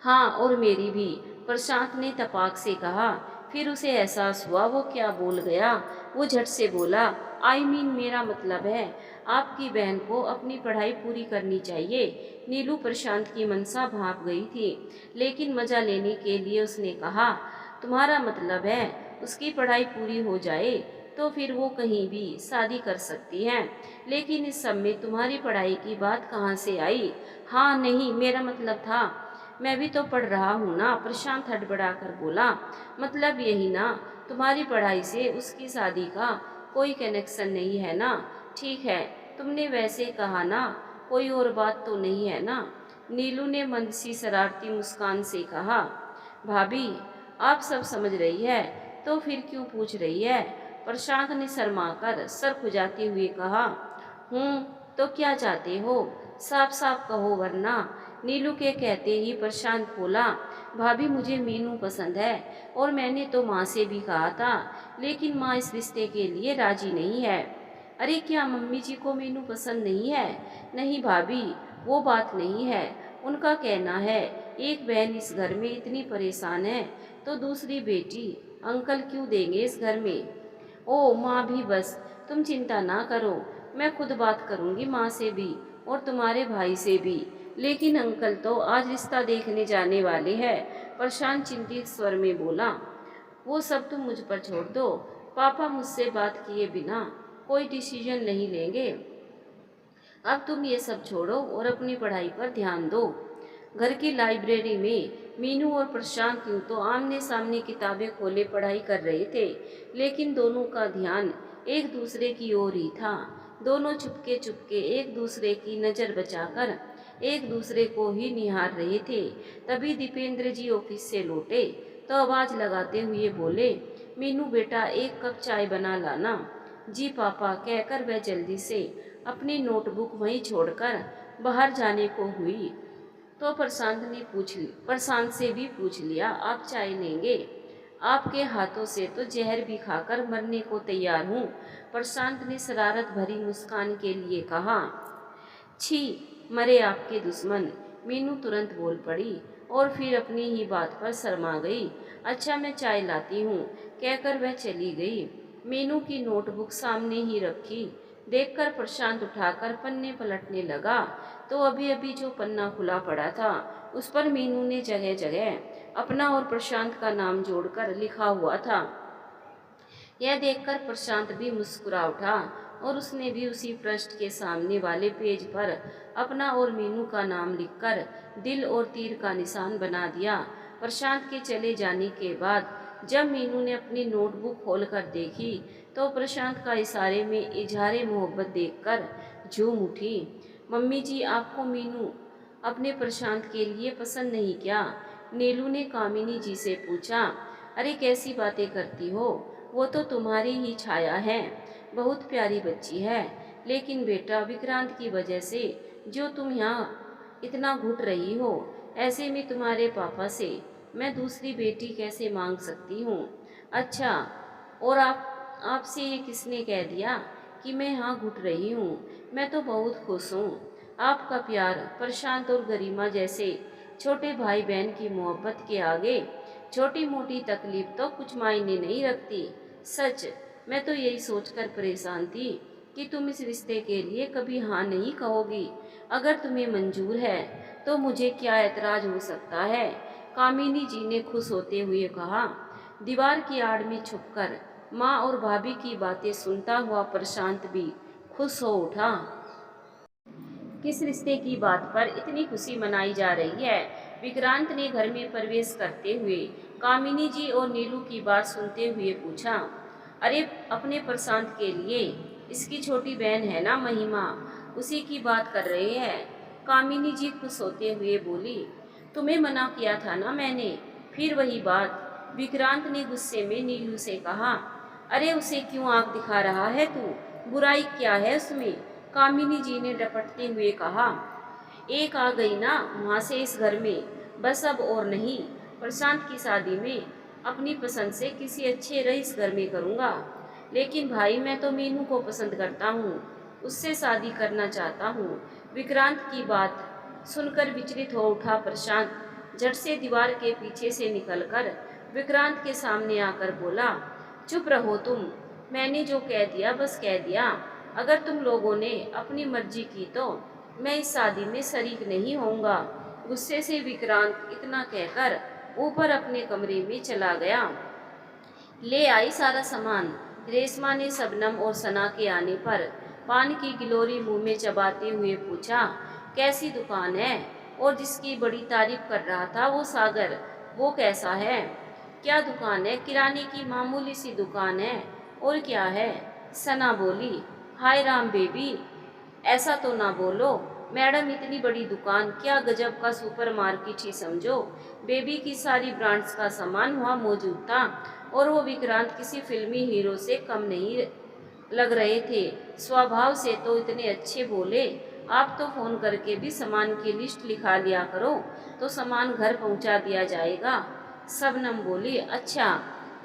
हाँ, और मेरी भी, प्रशांत ने तपाक से कहा। फिर उसे एहसास हुआ वो क्या बोल गया। वो झट से बोला, मेरा मतलब है आपकी बहन को अपनी पढ़ाई पूरी करनी चाहिए। नीलू प्रशांत की मनसा भाप गई थी, लेकिन मजा लेने के लिए उसने कहा, तुम्हारा मतलब है उसकी पढ़ाई पूरी हो जाए तो फिर वो कहीं भी शादी कर सकती है। लेकिन इस सब में तुम्हारी पढ़ाई की बात कहाँ से आई? हाँ नहीं, मेरा मतलब था, मैं भी तो पढ़ रहा हूँ ना, प्रशांत हड़बड़ा कर बोला। मतलब यही ना, तुम्हारी पढ़ाई से उसकी शादी का कोई कनेक्शन नहीं है ना? ठीक है, तुमने वैसे कहा ना, कोई और बात तो नहीं है ना? नीलू ने मंद सी शरारती मुस्कान से कहा। भाभी, आप सब समझ रही है तो फिर क्यों पूछ रही है? प्रशांत ने शर्माकर सर खुजाते हुए कहा। तो क्या चाहते हो? साफ साफ कहो वरना। नीलू के कहते ही प्रशांत बोला, भाभी मुझे मीनू पसंद है, और मैंने तो माँ से भी कहा था, लेकिन माँ इस रिश्ते के लिए राजी नहीं है। अरे क्या मम्मी जी को मीनू पसंद नहीं है? नहीं भाभी, वो बात नहीं है। उनका कहना है एक बहन इस घर में इतनी परेशान है तो दूसरी बेटी अंकल क्यों देंगे इस घर में। ओ माँ भी, बस तुम चिंता ना करो, मैं खुद बात करूँगी माँ से भी और तुम्हारे भाई से भी। लेकिन अंकल तो आज रिश्ता देखने जाने वाले हैं, प्रशांत चिंतित स्वर में बोला। वो सब तुम मुझ पर छोड़ दो, पापा मुझसे बात किए बिना कोई डिसीजन नहीं लेंगे। अब तुम ये सब छोड़ो और अपनी पढ़ाई पर ध्यान दो। घर की लाइब्रेरी में मीनू और प्रशांत यूं तो आमने सामने किताबें खोले पढ़ाई कर रहे थे, लेकिन दोनों का ध्यान एक दूसरे की ओर ही था। दोनों चुपके चुपके एक दूसरे की नज़र बचाकर एक दूसरे को ही निहार रहे थे। तभी दीपेंद्र जी ऑफिस से लौटे तो आवाज़ लगाते हुए बोले, मीनू बेटा, एक कप चाय बना लाना। जी पापा, कहकर वह जल्दी से अपनी नोटबुक वहीं छोड़कर बाहर जाने को हुई तो प्रशांत से भी पूछ लिया, आप चाय लेंगे? आपके हाथों से तो जहर भी खाकर मरने को तैयार हूँ। प्रशांत ने शरारत भरी मुस्कान के लिए कहा। छी, मरे आपके दुश्मन। मीनू तुरंत बोल पड़ी और फिर अपनी ही बात पर शर्मा गई। अच्छा, मैं चाय लाती हूँ, कहकर वह चली गई। मीनू की नोटबुक सामने ही रखी देखकर प्रशांत उठाकर पन्ने पलटने लगा तो अभी अभी जो पन्ना खुला पड़ा था उस पर मीनू ने जगह जगह अपना और प्रशांत का नाम जोड़कर लिखा हुआ था। यह देखकर प्रशांत भी मुस्कुरा उठा और उसने भी उसी पृष्ठ के सामने वाले पेज पर अपना और मीनू का नाम लिखकर दिल और तीर का निशान बना दिया। प्रशांत के चले जाने के बाद जब मीनू ने अपनी नोटबुक खोलकर देखी तो प्रशांत का इशारे में इजहारे मोहब्बत देखकर झूम उठी। मम्मी जी, आपको मीनू अपने प्रशांत के लिए पसंद नहीं क्या? नीलू ने कामिनी जी से पूछा। अरे कैसी बातें करती हो, वो तो तुम्हारी ही छाया है, बहुत प्यारी बच्ची है। लेकिन बेटा, विक्रांत की वजह से जो तुम यहाँ इतना घुट रही हो, ऐसे में तुम्हारे पापा से मैं दूसरी बेटी कैसे मांग सकती हूँ? अच्छा, और आपसे ये किसने कह दिया कि मैं यहाँ घुट रही हूँ? मैं तो बहुत खुश हूँ। आपका प्यार प्रशांत और गरिमा जैसे छोटे भाई बहन की मोहब्बत के आगे छोटी मोटी तकलीफ तो कुछ मायने नहीं रखती। सच, मैं तो यही सोचकर परेशान थी कि तुम इस रिश्ते के लिए कभी हाँ नहीं कहोगी। अगर तुम्हें मंजूर है तो मुझे क्या एतराज हो सकता है? कामिनी जी ने खुश होते हुए कहा। दीवार की आड़ में छुपकर माँ और भाभी की बातें सुनता हुआ प्रशांत भी खुश हो उठा। किस रिश्ते की बात पर इतनी खुशी मनाई जा रही है? विक्रांत ने घर में प्रवेश करते हुए कामिनी जी और नीलू की बात सुनते हुए पूछा। अरे, अपने प्रशांत के लिए, इसकी छोटी बहन है ना महिमा, उसी की बात कर रहे हैं। कामिनी जी खुश होते हुए बोली। तुम्हें मना किया था ना मैंने, फिर वही बात। विक्रांत ने गुस्से में नीलू से कहा। अरे, उसे क्यों आंख दिखा रहा है तू? बुराई क्या है उसमें? कामिनी जी ने डपटते हुए कहा। एक आ गई ना वहाँ से इस घर में, बस अब और नहीं। प्रशांत की शादी में अपनी पसंद से किसी अच्छे रईस घर में करूँगा। लेकिन भाई, मैं तो मीनू को पसंद करता हूँ, उससे शादी करना चाहता हूँ। विक्रांत की बात सुनकर विचलित हो उठा प्रशांत झट से दीवार के पीछे से निकलकर विक्रांत के सामने आकर बोला। चुप रहो तुम, मैंने जो कह दिया बस कह दिया। अगर तुम लोगों ने अपनी मर्जी की तो मैं इस शादी में शरीक नहीं होऊंगा। गुस्से से विक्रांत इतना कहकर ऊपर अपने कमरे में चला गया। ले आई सारा सामान। रेशमा ने शबनम और सना के आने पर पान की गिलोरी मुंह में चबाते हुए पूछा। कैसी दुकान है? और जिसकी बड़ी तारीफ कर रहा था वो सागर, वो कैसा है? क्या दुकान है? किराने की मामूली सी दुकान है। और क्या है? सना बोली। हाय राम बेबी, ऐसा तो ना बोलो। मैडम, इतनी बड़ी दुकान, क्या गजब का सुपरमार्केट ही समझो। बेबी की सारी ब्रांड्स का सामान वहाँ मौजूद था और वो विक्रांत किसी फिल्मी हीरो से कम नहीं लग रहे थे। स्वभाव से तो इतने अच्छे बोले। आप तो फ़ोन करके भी सामान की लिस्ट लिखा लिया करो तो सामान घर पहुँचा दिया जाएगा। शबनम बोली। अच्छा।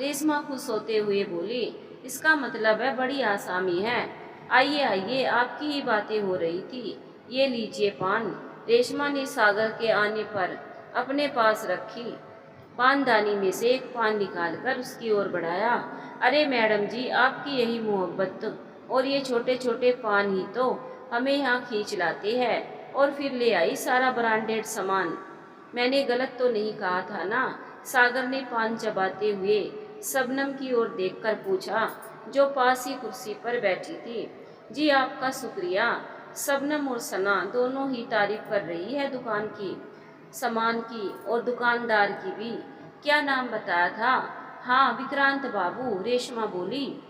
रेशमा खुश होते हुए बोली। इसका मतलब है बड़ी आसामी है। आइए आइए, आपकी ही बातें हो रही थी, ये लीजिए पान। रेशमा ने सागर के आने पर अपने पास रखी पानदानी में से एक पान निकालकर उसकी ओर बढ़ाया। अरे मैडम जी, आपकी यही मोहब्बत और ये छोटे छोटे पान ही तो हमें यहाँ खींच लाते हैं। और फिर ले आई सारा ब्रांडेड सामान। मैंने गलत तो नहीं कहा था ना? सागर ने पान चबाते हुए शबनम की ओर देखकर पूछा, जो पास ही कुर्सी पर बैठी थी। जी, आपका शुक्रिया। शबनम और सना दोनों ही तारीफ कर रही है दुकान की, सामान की और दुकानदार की भी। क्या नाम बताया था? हाँ, विक्रांत बाबू, रेशमा बोली।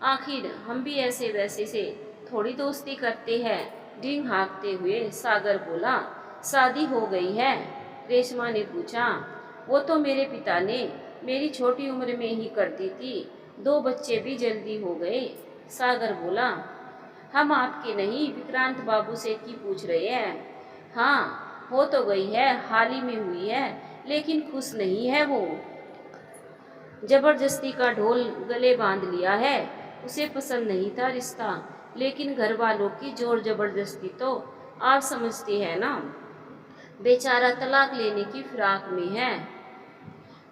आखिर हम भी ऐसे वैसे से थोड़ी दोस्ती करते हैं, डिंग हाँकते हुए सागर बोला। शादी हो गई है? रेशमा ने पूछा। वो तो मेरे पिता ने मेरी छोटी उम्र में ही कर दी थी, 2 बच्चे भी जल्दी हो गए, सागर बोला। हम आपके नहीं विक्रांत बाबू से की पूछ रहे हैं। हाँ, हो तो गई है, हाल ही में हुई है, लेकिन खुश नहीं है वो। जबरदस्ती का ढोल गले बांध लिया है। उसे पसंद नहीं था रिश्ता, लेकिन घर वालों की जोर जबरदस्ती तो आप समझती है ना। बेचारा तलाक लेने की फिराक में है।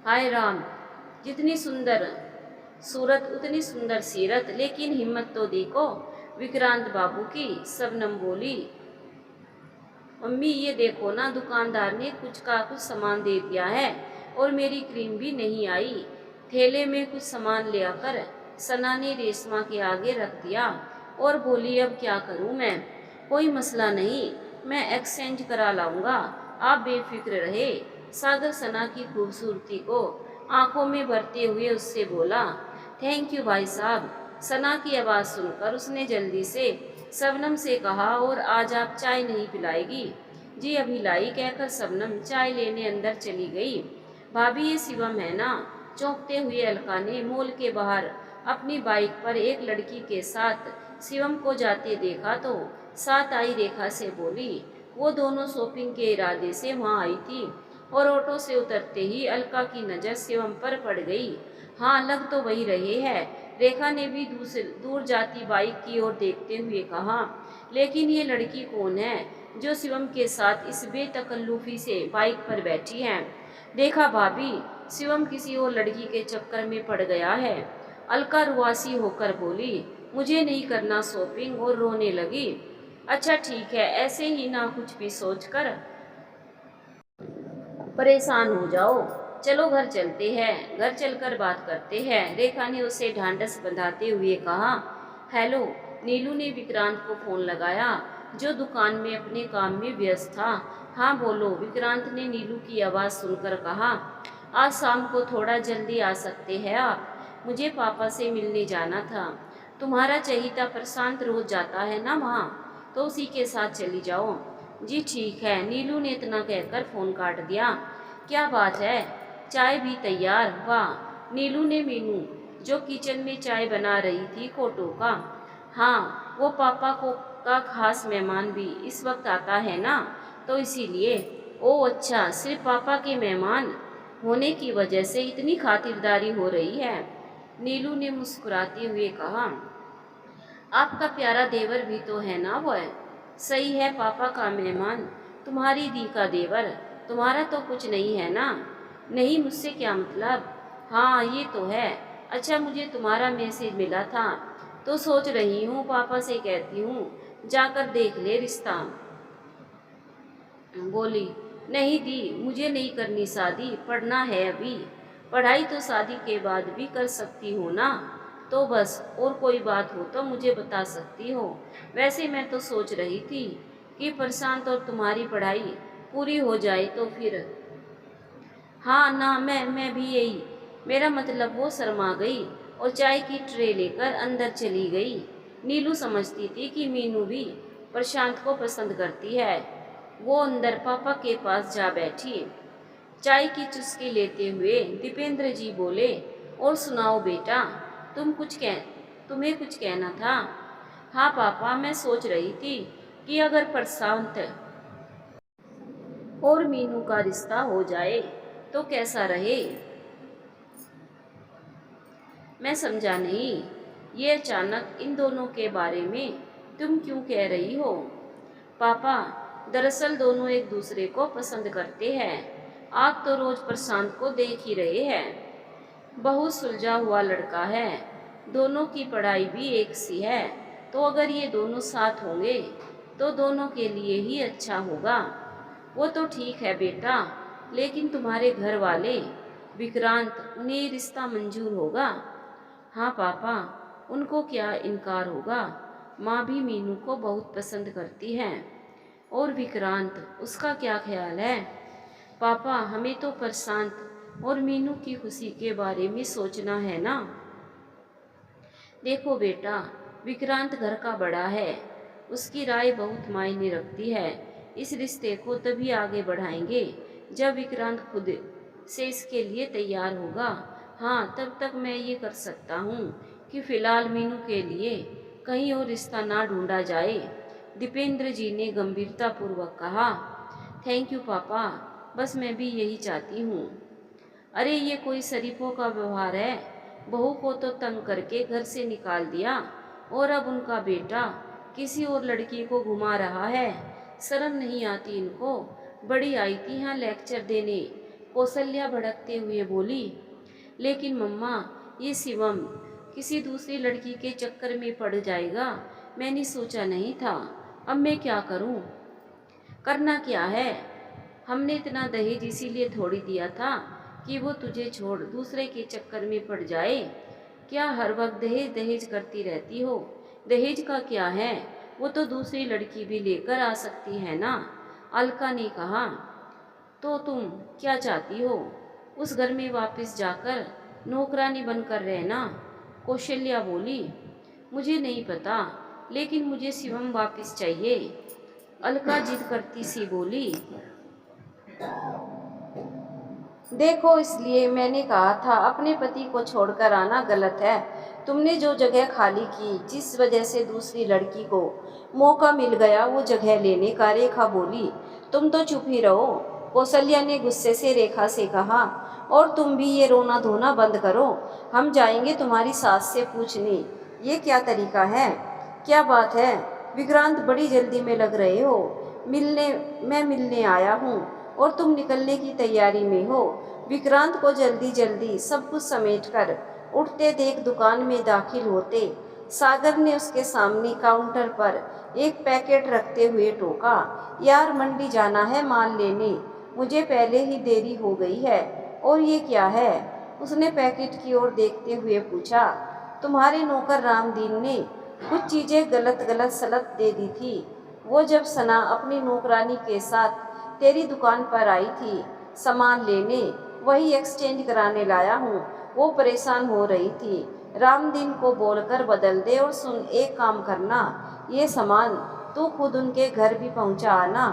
हाय राम, जितनी सुंदर सूरत उतनी सुंदर सीरत, लेकिन हिम्मत तो देखो विक्रांत बाबू की। शबनम बोली, मम्मी ये देखो ना, दुकानदार ने कुछ का कुछ सामान दे दिया है और मेरी क्रीम भी नहीं आई। थैले में कुछ सामान ले आकर सना ने रेशमा के आगे रख दिया और बोली, अब क्या करूं मैं? कोई मसला नहीं, मैं एक्सचेंज करा लाऊंगा, आप बेफिक्र रहे। सागर सना की खूबसूरती को आंखों में भरते हुए उससे बोला, थैंक यू भाई साहब। सना की आवाज़ सुनकर उसने जल्दी से शबनम से कहा, और आज आप चाय नहीं पिलाएगी? जी अभी लाई, कहकर शबनम चाय लेने अंदर चली गई। भाभी ये शिवम है ना? चौंकते हुए अलका ने मॉल के बाहर अपनी बाइक पर एक लड़की के साथ शिवम को जाते देखा तो साथ आई रेखा से बोली, वो दोनों शॉपिंग के इरादे से वहाँ आई थी। और ऑटो से उतरते ही अलका की नज़र शिवम पर पड़ गई। हाँ, लग तो वही रहे हैं। रेखा ने भी दूर जाती बाइक की ओर देखते हुए कहा, लेकिन ये लड़की कौन है जो शिवम के साथ इस बेतकल्लुफी से बाइक पर बैठी है? देखा भाभी, शिवम किसी और लड़की के चक्कर में पड़ गया है। अलका रुआसी होकर बोली, मुझे नहीं करना शॉपिंग, और रोने लगी। अच्छा ठीक है, ऐसे ही ना कुछ भी सोचकर परेशान हो जाओ। चलो घर चलते हैं, घर चलकर बात करते हैं। रेखा ने उसे ढांढस बंधाते हुए कहा। हेलो, नीलू ने विक्रांत को फोन लगाया, जो दुकान में अपने काम में व्यस्त था। हाँ बोलो, विक्रांत ने नीलू की आवाज़ सुनकर कहा। आज शाम को थोड़ा जल्दी आ सकते हैं आप? मुझे पापा से मिलने जाना था। तुम्हारा चहीता प्रशांत रोज जाता है ना वहाँ, तो उसी के साथ चली जाओ। जी ठीक है, नीलू ने इतना कहकर फ़ोन काट दिया। क्या बात है, चाय भी तैयार? वाह, नीलू ने मीनू जो किचन में चाय बना रही थी को टोका। हाँ, वो पापा को का खास मेहमान भी इस वक्त आता है ना, तो इसीलिए। ओह अच्छा, सिर्फ पापा के मेहमान होने की वजह से इतनी खातिरदारी हो रही है? नीलू ने मुस्कुराते हुए कहा। आपका प्यारा देवर भी तो है ना वो है। सही है, पापा का मेहमान, तुम्हारी दी का देवर, तुम्हारा तो कुछ नहीं है ना? नहीं, मुझसे क्या मतलब? हाँ ये तो है। अच्छा, मुझे तुम्हारा मैसेज मिला था, तो सोच रही हूँ पापा से कहती हूँ जाकर देख ले रिश्ता। बोली, नहीं दी, मुझे नहीं करनी शादी, पढ़ना है अभी। पढ़ाई तो शादी के बाद भी कर सकती हो ना, तो बस, और कोई बात हो तो मुझे बता सकती हो। वैसे मैं तो सोच रही थी कि प्रशांत और तुम्हारी पढ़ाई पूरी हो जाए तो फिर। हाँ ना, मैं भी यही, मेरा मतलब। वो शर्मा गई और चाय की ट्रे लेकर अंदर चली गई। नीलू समझती थी कि मीनू भी प्रशांत को पसंद करती है। वो अंदर पापा के पास जा बैठी। चाय की चुस्की लेते हुए दीपेंद्र जी बोले, और सुनाओ बेटा, तुम्हें कुछ कहना था? हाँ पापा, मैं सोच रही थी कि अगर प्रशांत और मीनू का रिश्ता हो जाए तो कैसा रहे? मैं समझा नहीं, ये अचानक इन दोनों के बारे में तुम क्यों कह रही हो? पापा, दरअसल दोनों एक दूसरे को पसंद करते हैं। आप तो रोज प्रशांत को देख ही रहे हैं। बहुत सुलझा हुआ लड़का है, दोनों की पढ़ाई भी एक सी है, तो अगर ये दोनों साथ होंगे तो दोनों के लिए ही अच्छा होगा। वो तो ठीक है बेटा, लेकिन तुम्हारे घर वाले विक्रांत, उन्हें ये रिश्ता मंजूर होगा? हाँ पापा, उनको क्या इनकार होगा। माँ भी मीनू को बहुत पसंद करती है। और विक्रांत, उसका क्या ख्याल है? पापा, हमें तो प्रशांत और मीनू की खुशी के बारे में सोचना है ना। देखो बेटा, विक्रांत घर का बड़ा है, उसकी राय बहुत मायने रखती है। इस रिश्ते को तभी आगे बढ़ाएंगे जब विक्रांत खुद से इसके लिए तैयार होगा। हाँ, तब तक मैं ये कर सकता हूँ कि फ़िलहाल मीनू के लिए कहीं और रिश्ता ना ढूंढा जाए। दीपेंद्र जी ने गंभीरतापूर्वक कहा। थैंक यू पापा, बस मैं भी यही चाहती हूँ। अरे ये कोई शरीफों का व्यवहार है। बहू को तो तंग करके घर से निकाल दिया और अब उनका बेटा किसी और लड़की को घुमा रहा है। शर्म नहीं आती इनको। बड़ी आई थी यहाँ लेक्चर देने, कौशल्या भड़कते हुए बोली। लेकिन मम्मा, ये शिवम किसी दूसरी लड़की के चक्कर में पड़ जाएगा, मैंने सोचा नहीं था। अब मैं क्या करूं? करना क्या है? हमने इतना दहेज इसीलिए थोड़ी दिया था कि वो तुझे छोड़ दूसरे के चक्कर में पड़ जाए। क्या हर वक्त दहेज दहेज करती रहती हो? दहेज का क्या है, वो तो दूसरी लड़की भी लेकर आ सकती है ना। अलका ने कहा। तो तुम क्या चाहती हो? उस घर में वापस जाकर नौकरानी बनकर रहना? कौशल्या बोली। मुझे नहीं पता, लेकिन मुझे शिवम वापस चाहिए। अलका जिद करती सी बोली। देखो, इसलिए मैंने कहा था अपने पति को छोड़कर आना गलत है। तुमने जो जगह खाली की, जिस वजह से दूसरी लड़की को मौका मिल गया वो जगह लेने का, रेखा बोली। तुम तो चुप ही रहो, कौशल्या ने गुस्से से रेखा से कहा। और तुम भी ये रोना धोना बंद करो। हम जाएंगे तुम्हारी सास से पूछने। ये क्या तरीका है? क्या बात है विक्रांत, बड़ी जल्दी में लग रहे हो। मैं मिलने आया हूँ और तुम निकलने की तैयारी में हो। विक्रांत को जल्दी जल्दी सब कुछ समेटकर उठते देख दुकान में दाखिल होते सागर ने उसके सामने काउंटर पर एक पैकेट रखते हुए टोका। यार, मंडी जाना है माल लेने, मुझे पहले ही देरी हो गई है। और ये क्या है? उसने पैकेट की ओर देखते हुए पूछा। तुम्हारे नौकर रामदीन ने कुछ चीज़ें गलत गलत सलत दे दी थी। वो जब सना अपनी नौकरानी के साथ तेरी दुकान पर आई थी सामान लेने, वही एक्सचेंज कराने लाया हूँ। वो परेशान हो रही थी। रामदीन को बोलकर बदल दे। और सुन, एक काम करना, ये सामान तू खुद उनके घर भी पहुँचा आना।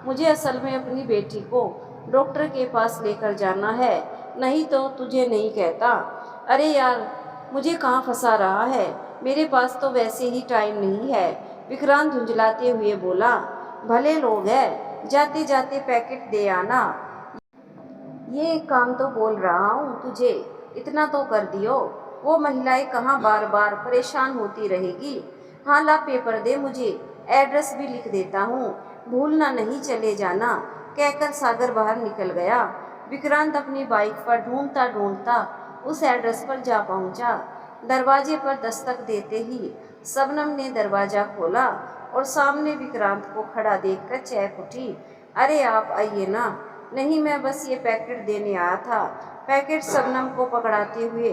मुझे असल में अपनी बेटी को डॉक्टर के पास लेकर जाना है, नहीं तो तुझे नहीं कहता। अरे यार, मुझे कहाँ फंसा रहा है? मेरे पास तो वैसे ही टाइम नहीं है, विक्रांत झुंझलाते हुए बोला। भले लोग हैं, जाते जाते पैकेट दे आना। ये एक काम तो बोल रहा हूँ तुझे, इतना तो कर दियो। वो महिलाएं कहाँ बार बार परेशान होती रहेगी। हाँ, ला पेपर दे मुझे, एड्रेस भी लिख देता हूँ, भूलना नहीं, चले जाना, कहकर सागर बाहर निकल गया। विक्रांत अपनी बाइक पर ढूंढता ढूंढता उस एड्रेस पर जा पहुँचा। दरवाजे पर दस्तक देते ही शबनम ने दरवाज़ा खोला और सामने विक्रांत को खड़ा देखकर चहक उठी। अरे आप आइए ना। नहीं, मैं बस ये पैकेट देने आया था। पैकेट शबनम को पकड़ाते हुए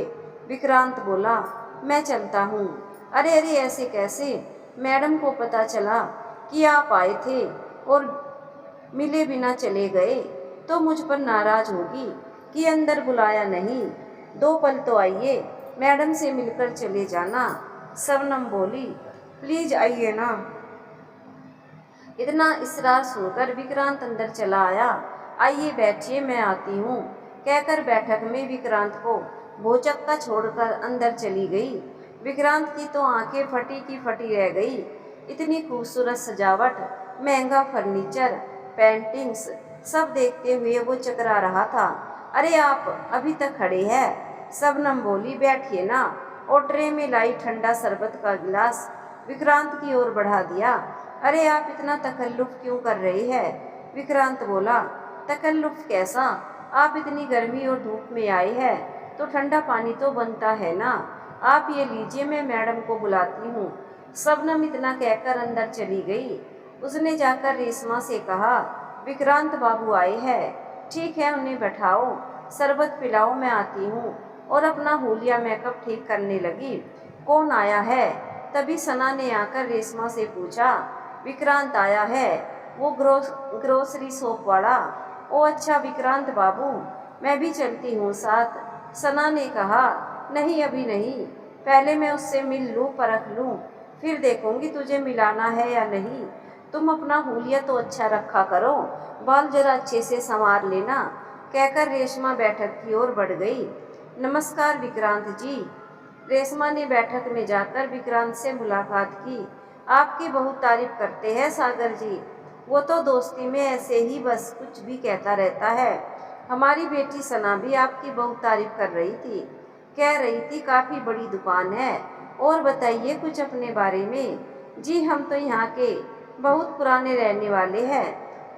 विक्रांत बोला। मैं चलता हूँ। अरे अरे, ऐसे कैसे? मैडम को पता चला कि आप आए थे और मिले बिना चले गए तो मुझ पर नाराज होगी कि अंदर बुलाया नहीं। 2 पल तो आइए, मैडम से मिलकर चले जाना। शबनम बोली। प्लीज आइए ना। इतना इसरार सुनकर विक्रांत अंदर चला आया। आइए बैठिए, मैं आती हूँ, कहकर बैठक में विक्रांत को भौचक्का छोड़कर अंदर चली गई। विक्रांत की तो आंखें फटी की फटी रह गई। इतनी खूबसूरत सजावट, महंगा फर्नीचर, पेंटिंग्स सब देखते हुए वो चकरा रहा था। अरे आप अभी तक खड़े हैं? शबनम बोली। बैठिए ना। और ट्रे में लाई ठंडा शरबत का गिलास विक्रांत की ओर बढ़ा दिया। अरे आप इतना तकल्लुफ़ क्यों कर रहे हैं? विक्रांत बोला। तकल्लुफ़ कैसा? आप इतनी गर्मी और धूप में आए हैं तो ठंडा पानी तो बनता है ना। आप ये लीजिए, मैं मैडम को बुलाती हूँ। शबनम इतना कहकर अंदर चली गई। उसने जाकर रेशमा से कहा, विक्रांत बाबू आए हैं। ठीक है, उन्हें बैठाओ, शरबत पिलाओ, मैं आती हूँ। और अपना हुलिया मेकअप ठीक करने लगी। कौन आया है? तभी सना ने आकर रेशमा से पूछा। विक्रांत आया है, वो ग्रोसरी शॉप वाला। ओ अच्छा विक्रांत बाबू, मैं भी चलती हूँ साथ। सना ने कहा। नहीं, अभी नहीं, पहले मैं उससे मिल लूँ, परख लूँ, फिर देखूंगी तुझे मिलाना है या नहीं। तुम अपना हुलिया तो अच्छा रखा करो, बाल जरा अच्छे से संवार लेना, कहकर रेशमा बैठक की ओर बढ़ गई। नमस्कार विक्रांत जी। रेशमा ने बैठक में जाकर विक्रांत से मुलाकात की। आपकी बहुत तारीफ करते हैं सागर जी। वो तो दोस्ती में ऐसे ही बस कुछ भी कहता रहता है। हमारी बेटी सना भी आपकी बहुत तारीफ कर रही थी। कह रही थी काफ़ी बड़ी दुकान है। और बताइए कुछ अपने बारे में। जी हम तो यहाँ के बहुत पुराने रहने वाले हैं।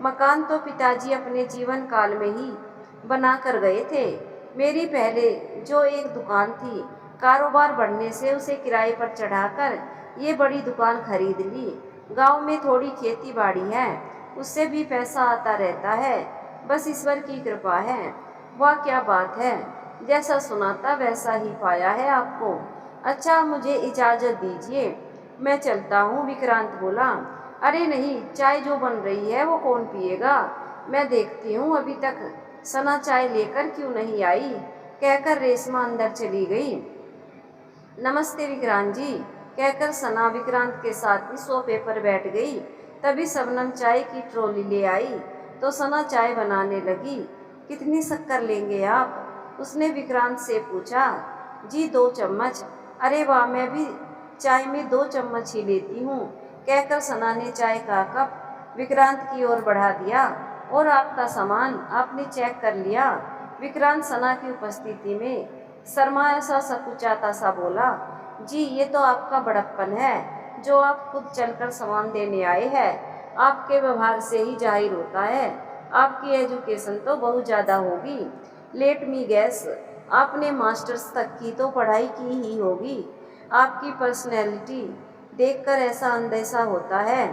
मकान तो पिताजी अपने जीवन काल में ही बना कर गए थे। मेरी पहले जो एक दुकान थी, कारोबार बढ़ने से उसे किराए पर चढ़ाकर ये बड़ी दुकान खरीद ली। गांव में थोड़ी खेती बाड़ी है, उससे भी पैसा आता रहता है। बस ईश्वर की कृपा है। वाह क्या बात है, जैसा सुना था वैसा ही पाया है आपको। अच्छा मुझे इजाज़त दीजिए, मैं चलता हूँ, विक्रांत बोला। अरे नहीं, चाय जो बन रही है वो कौन पिएगा, मैं देखती हूँ अभी तक सना चाय लेकर क्यों नहीं आई, कहकर रेशमा अंदर चली गई। नमस्ते विक्रांत जी, कहकर सना विक्रांत के साथ ही सोफे पर बैठ गई। तभी शबनम चाय की ट्रॉली ले आई तो सना चाय बनाने लगी। कितनी शक्कर लेंगे आप, उसने विक्रांत से पूछा। जी 2 चम्मच। अरे वाह, मैं भी चाय में 2 चम्मच ही लेती हूँ, कहकर सना ने चाय का कप विक्रांत की ओर बढ़ा दिया। और आपका सामान आपने चेक कर लिया, विक्रांत सना की उपस्थिति में शर्माया सा सकुचाता सा बोला। जी ये तो आपका बड़प्पन है, जो आप खुद चलकर सामान देने आए हैं। आपके व्यवहार से ही जाहिर होता है आपकी एजुकेशन तो बहुत ज़्यादा होगी। लेट मी गैस, आपने मास्टर्स तक की तो पढ़ाई की ही होगी। आपकी पर्सनैलिटी देखकर ऐसा अंदेशा होता है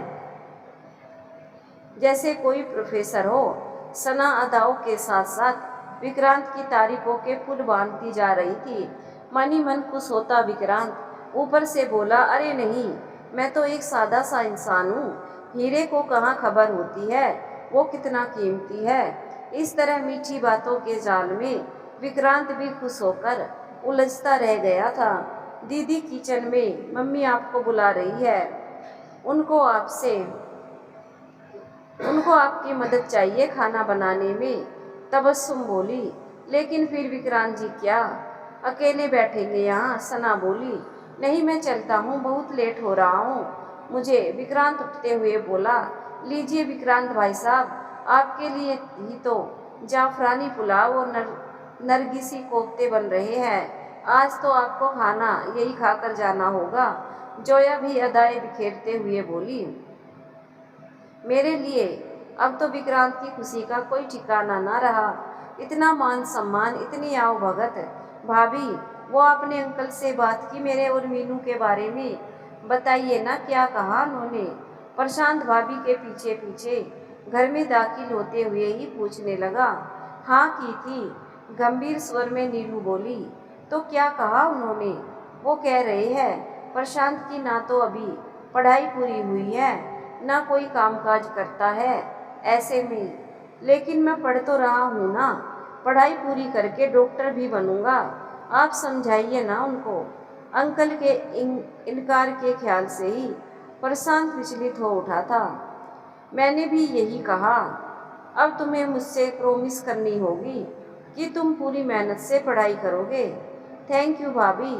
जैसे कोई प्रोफेसर हो। सना अदाओं के साथ साथ विक्रांत की तारीफों के पुल बांधती जा रही थी। मन ही मन खुश होता विक्रांत ऊपर से बोला, अरे नहीं, मैं तो एक सादा सा इंसान हूँ। हीरे को कहाँ खबर होती है वो कितना कीमती है। इस तरह मीठी बातों के जाल में विक्रांत भी खुश होकर उलझता रह गया था। दीदी किचन में, मम्मी आपको बुला रही है, उनको आपकी मदद चाहिए खाना बनाने में, तबस्सुम बोली। लेकिन फिर विक्रांत जी क्या अकेले बैठेंगे यहाँ, सना बोली। नहीं मैं चलता हूँ, बहुत लेट हो रहा हूँ मुझे, विक्रांत उठते हुए बोला। लीजिए विक्रांत भाई साहब, आपके लिए ही तो जाफरानी पुलाव और नरगिसी कोफ्ते बन रहे हैं। आज तो आपको खाना यही खाकर जाना होगा, जोया भी अदाएं बिखेरते हुए बोली। मेरे लिए अब तो विक्रांत की खुशी का कोई ठिकाना ना रहा। इतना मान सम्मान, इतनी आओ भगत। भाभी, वो आपने अंकल से बात की मेरे और मीनू के बारे में, बताइए ना क्या कहा उन्होंने। प्रशांत भाभी के पीछे पीछे घर में दाखिल होते हुए ही पूछने लगा। हाँ की थी, गंभीर स्वर में नीलू बोली। तो क्या कहा उन्होंने। वो कह रहे हैं प्रशांत की ना तो अभी पढ़ाई पूरी हुई है, ना कोई कामकाज करता है ऐसे में। लेकिन मैं पढ़ तो रहा हूँ ना, पढ़ाई पूरी करके डॉक्टर भी बनूंगा। आप समझाइए ना उनको। अंकल के इनकार के ख्याल से ही प्रशांत विचलित हो उठा था। मैंने भी यही कहा। अब तुम्हें मुझसे प्रॉमिस करनी होगी कि तुम पूरी मेहनत से पढ़ाई करोगे। थैंक यू भाभी,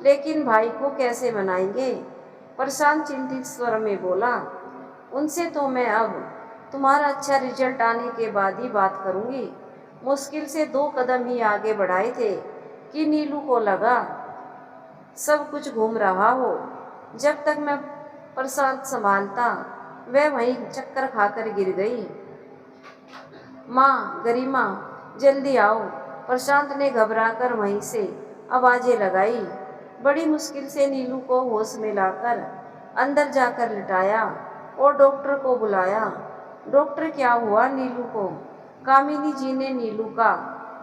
लेकिन भाई को कैसे मनाएंगे, प्रशांत चिंतित स्वर में बोला। उनसे तो मैं अब तुम्हारा अच्छा रिजल्ट आने के बाद ही बात करूंगी। मुश्किल से 2 कदम ही आगे बढ़ाए थे कि नीलू को लगा सब कुछ घूम रहा हो। जब तक मैं प्रशांत संभालता वह वहीं चक्कर खाकर गिर गई। माँ, गरिमा, जल्दी आओ, प्रशांत ने घबराकर वहीं से आवाज़ें लगाई। बड़ी मुश्किल से नीलू को होश में लाकर अंदर जाकर लिटाया और डॉक्टर को बुलाया। डॉक्टर क्या हुआ नीलू को, कामिनी जी ने नीलू का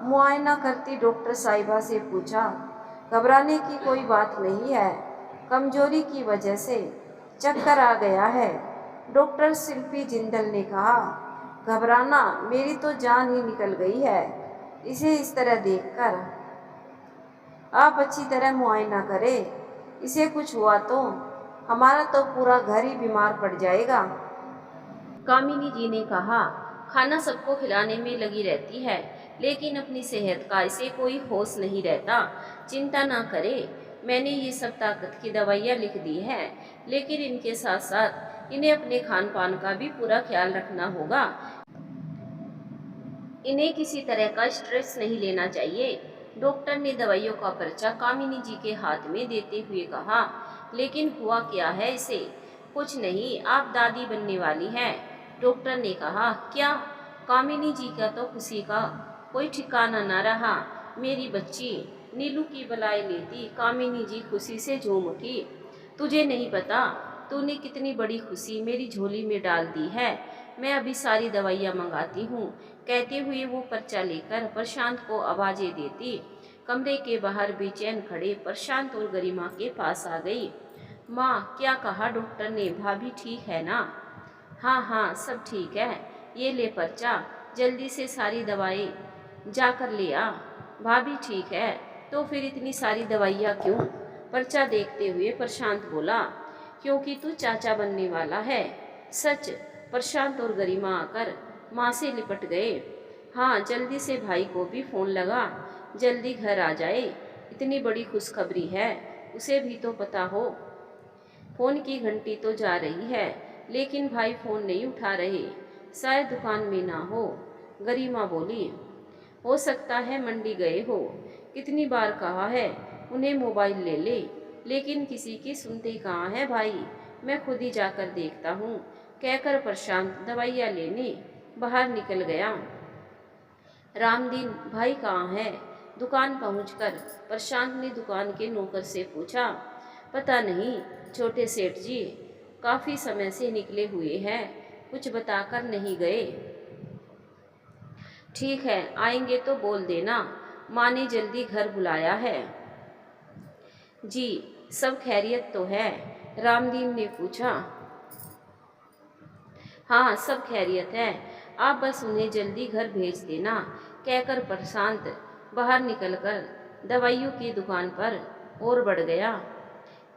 मुआयना करती डॉक्टर साहिबा से पूछा। घबराने की कोई बात नहीं है, कमजोरी की वजह से चक्कर आ गया है, डॉक्टर शिल्पी जिंदल ने कहा। घबराना, मेरी तो जान ही निकल गई है इसे इस तरह देखकर। आप अच्छी तरह मुआयना करें, इसे कुछ हुआ तो हमारा तो पूरा घर ही बीमार पड़ जाएगा, कामिनी जी ने कहा। खाना सबको खिलाने में लगी रहती है, लेकिन अपनी सेहत का इसे कोई होश नहीं रहता। चिंता ना करे, मैंने ये सब ताकत की दवाइयाँ लिख दी है, लेकिन इनके साथ साथ इन्हें अपने खान पान का भी पूरा ख्याल रखना होगा। इन्हें किसी तरह का स्ट्रेस नहीं लेना चाहिए। डॉक्टर ने दवाइयों का पर्चा कामिनी जी के हाथ में देते हुए कहा। लेकिन हुआ क्या है इसे? कुछ नहीं, आप दादी बनने वाली हैं। डॉक्टर ने कहा। क्या? कामिनी जी का तो खुशी का कोई ठिकाना न रहा। मेरी बच्ची, नीलू की बलाई लेती कामिनी जी खुशी से झूम उठी। तुझे नहीं पता तूने कितनी बड़ी खुशी मेरी झोली में डाल दी है। मैं अभी सारी दवाइयाँ मंगाती हूँ। कहते हुए वो पर्चा लेकर प्रशांत को आवाजें देती कमरे के बाहर बेचैन खड़े प्रशांत और गरिमा के पास आ गई। माँ, क्या कहा डॉक्टर ने? भाभी ठीक है ना? हाँ हाँ, सब ठीक है। ये ले पर्चा, जल्दी से सारी दवाएं जाकर ले आ। भाभी ठीक है, तो फिर इतनी सारी दवाइयाँ क्यों? पर्चा देखते हुए प्रशांत बोला। क्योंकि तू चाचा बनने वाला है। सच? प्रशांत और गरिमा आकर माँ से लिपट गए। हाँ, जल्दी से भाई को भी फोन लगा, जल्दी घर आ जाए। इतनी बड़ी खुशखबरी है, उसे भी तो पता हो। फोन की घंटी तो जा रही है, लेकिन भाई फोन नहीं उठा रहे। शायद दुकान में ना हो। गरिमा बोली। हो सकता है मंडी गए हो। कितनी बार कहा है उन्हें मोबाइल ले ले, लेकिन किसी की सुनते कहाँ है भाई। मैं खुद ही जाकर देखता हूँ, कहकर प्रशांत दवाइयाँ लेने बाहर निकल गया। रामदीन भाई कहाँ है? दुकान पहुंचकर प्रशांत ने दुकान के नौकर से पूछा। पता नहीं छोटे सेठ जी, काफी समय से निकले हुए हैं, कुछ बताकर नहीं गए। ठीक है, आएंगे तो बोल देना, माँ ने जल्दी घर बुलाया है। जी, सब खैरियत तो है? रामदीन ने पूछा। हाँ, सब खैरियत है, आप बस उन्हें जल्दी घर भेज देना, कहकर प्रशांत बाहर निकलकर दवाइयों की दुकान पर और बढ़ गया।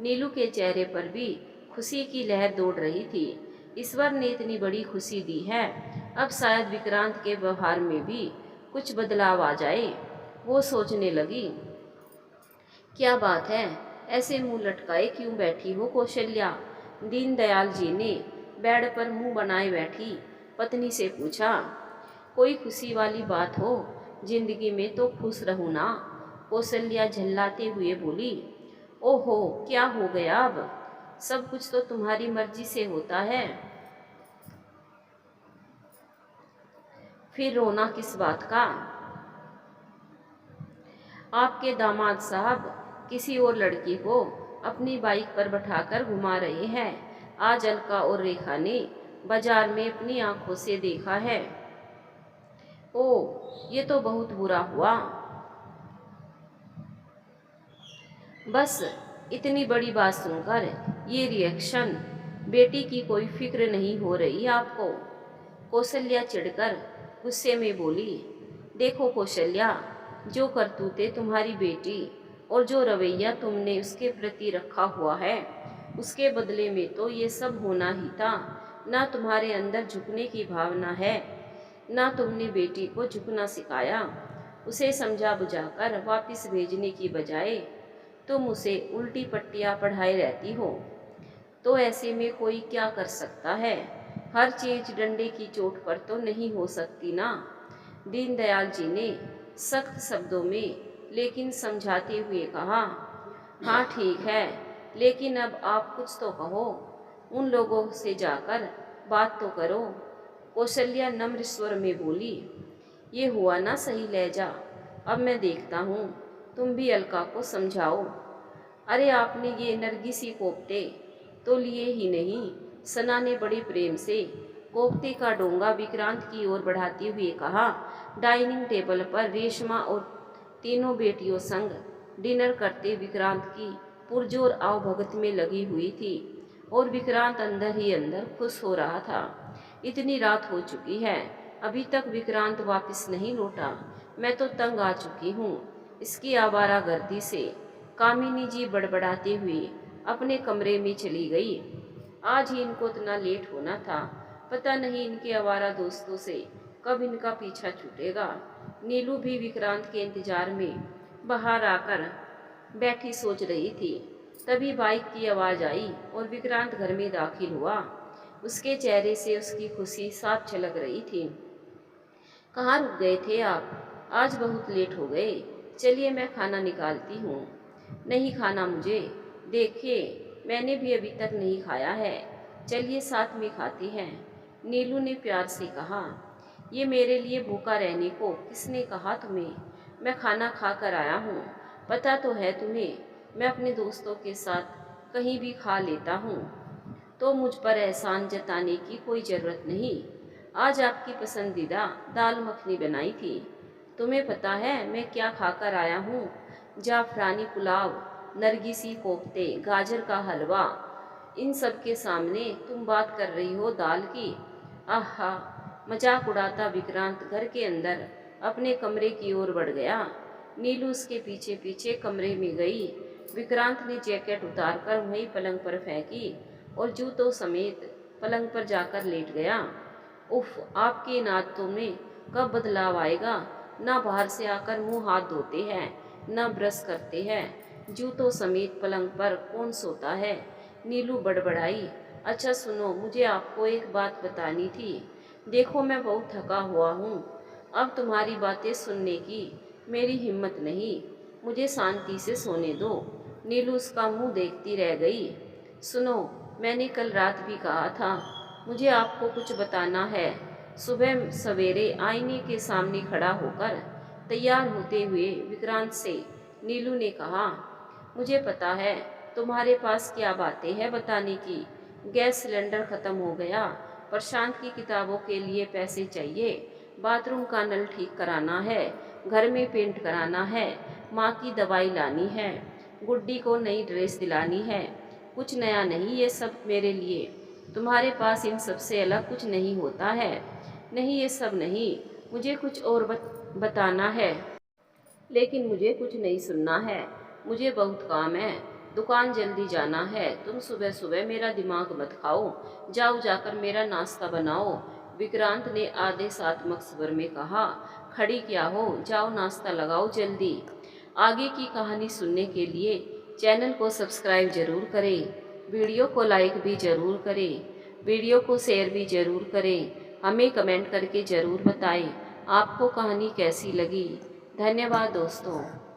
नीलू के चेहरे पर भी खुशी की लहर दौड़ रही थी। ईश्वर ने इतनी बड़ी खुशी दी है, अब शायद विक्रांत के व्यवहार में भी कुछ बदलाव आ जाए। वो सोचने लगी। क्या बात है, ऐसे मुंह लटकाए क्यों बैठी हो कौशल्या? दीनदयाल जी ने बेड पर मुंह बनाए बैठी पत्नी से पूछा। कोई खुशी वाली बात हो, जिंदगी में तो खुश रहूं ना, कौशल्या झल्लाते हुए बोली। ओहो, क्या हो गया अब? सब कुछ तो तुम्हारी मर्जी से होता है, फिर रोना किस बात का? आपके दामाद साहब किसी और लड़की को अपनी बाइक पर बैठाकर घुमा रहे हैं। आज अलका और रेखा ने बाजार में अपनी आंखों से देखा है। ओ, ये तो बहुत बुरा हुआ। बस इतनी बड़ी बात सुनकर ये रिएक्शन। बेटी की कोई फिक्र नहीं हो रही आपको? कौशल्या चिढ़कर गुस्से में बोली। देखो कौशल्या, जो करतूतें तुम्हारी बेटी और जो रवैया तुमने उसके प्रति रखा हुआ है, उसके बदले में तो ये सब होना ही था। ना तुम्हारे अंदर झुकने की भावना है, ना तुमने बेटी को झुकना सिखाया। उसे समझा बुझाकर वापस भेजने की बजाय तुम उसे उल्टी पट्टियाँ पढ़ाए रहती हो। तो ऐसे में कोई क्या कर सकता है? हर चीज डंडे की चोट पर तो नहीं हो सकती ना। दीनदयाल जी ने सख्त शब्दों में लेकिन समझाते हुए कहा। हाँ ठीक है, लेकिन अब आप कुछ तो कहो, उन लोगों से जाकर बात तो करो। कौशल्या नम्र स्वर में बोली। ये हुआ ना सही लहजा, अब मैं देखता हूँ, तुम भी अलका को समझाओ। अरे आपने ये नरगिसी कोफ्ते तो लिए ही नहीं। सना ने बड़े प्रेम से कोफ्ते का डोंगा विक्रांत की ओर बढ़ाते हुए कहा। डाइनिंग टेबल पर रेशमा और तीनों बेटियों संग डिनर करते विक्रांत की पुरजोर आवभगत में लगी हुई थी और विक्रांत अंदर ही अंदर खुश हो रहा था। इतनी रात हो चुकी है, अभी तक विक्रांत वापस नहीं लौटा। मैं तो तंग आ चुकी हूँ इसकी आवारागर्दी से। कामिनी जी बड़बड़ाते हुए अपने कमरे में चली गई। आज ही इनको इतना लेट होना था, पता नहीं इनके आवारा दोस्तों से कब इनका पीछा छूटेगा। नीलू भी विक्रांत के इंतजार में बाहर आकर बैठी सोच रही थी। तभी बाइक की आवाज़ आई और विक्रांत घर में दाखिल हुआ। उसके चेहरे से उसकी खुशी साफ झलक रही थी। कहाँ रुक गए थे आप? आज बहुत लेट हो गए। चलिए मैं खाना निकालती हूँ। नहीं खाना मुझे। देखिए मैंने भी अभी तक नहीं खाया है। चलिए साथ में खाते हैं, नीलू ने प्यार से कहा। ये मेरे लिए भूखा रहने को किसने कहा तुम्हें? मैं खाना खा कर आया हूँ। पता तो है तुम्हें, मैं अपने दोस्तों के साथ कहीं भी खा लेता हूँ, तो मुझ पर एहसान जताने की कोई ज़रूरत नहीं। आज आपकी पसंदीदा दाल मखनी बनाई थी। तुम्हें पता है मैं क्या खाकर आया हूँ? जाफरानी पुलाव, नरगिसी कोफ्ते, गाजर का हलवा। इन सब के सामने तुम बात कर रही हो दाल की? आहा! मजाक उड़ाता विक्रांत घर के अंदर अपने कमरे की ओर बढ़ गया। नीलू उसके पीछे पीछे कमरे में गई। विक्रांत ने जैकेट उतारकर वहीं पलंग पर फेंकी और जूतों समेत पलंग पर जाकर लेट गया। उफ, आपकी इन आदतों में कब बदलाव आएगा? ना बाहर से आकर मुंह हाथ धोते हैं, ना ब्रश करते हैं। जूतों समेत पलंग पर कौन सोता है? नीलू बड़बड़ाई। अच्छा सुनो, मुझे आपको एक बात बतानी थी। देखो मैं बहुत थका हुआ हूँ। अब तुम्हारी बातें सुनने की मेरी हिम्मत नहीं। मुझे शांति से सोने दो। नीलू उसका मुंह देखती रह गई। सुनो, मैंने कल रात भी कहा था, मुझे आपको कुछ बताना है। सुबह सवेरे आईने के सामने खड़ा होकर तैयार होते हुए विक्रांत से नीलू ने कहा, मुझे पता है तुम्हारे पास क्या बातें हैं बताने की। गैस सिलेंडर ख़त्म हो गया, प्रशांत की किताबों के लिए पैसे चाहिए, बाथरूम का नल ठीक कराना है, घर में पेंट कराना है, माँ की दवाई लानी है, गुड्डी को नई ड्रेस दिलानी है। कुछ नया नहीं ये सब मेरे लिए। तुम्हारे पास इन सब से अलग कुछ नहीं होता है। नहीं, ये सब नहीं, मुझे कुछ और बताना है, लेकिन मुझे कुछ नहीं सुनना है। मुझे बहुत काम है, दुकान जल्दी जाना है। तुम सुबह सुबह मेरा दिमाग मत खाओ। जाओ जाकर मेरा नाश्ता बनाओ, विक्रांत ने आधे सात्मक स्वर में कहा। खड़ी क्या हो, जाओ नाश्ता लगाओ जल्दी। आगे की कहानी सुनने के लिए चैनल को सब्सक्राइब जरूर करें, वीडियो को लाइक भी ज़रूर करें, वीडियो को शेयर भी ज़रूर करें। हमें कमेंट करके ज़रूर बताएं आपको कहानी कैसी लगी। धन्यवाद दोस्तों।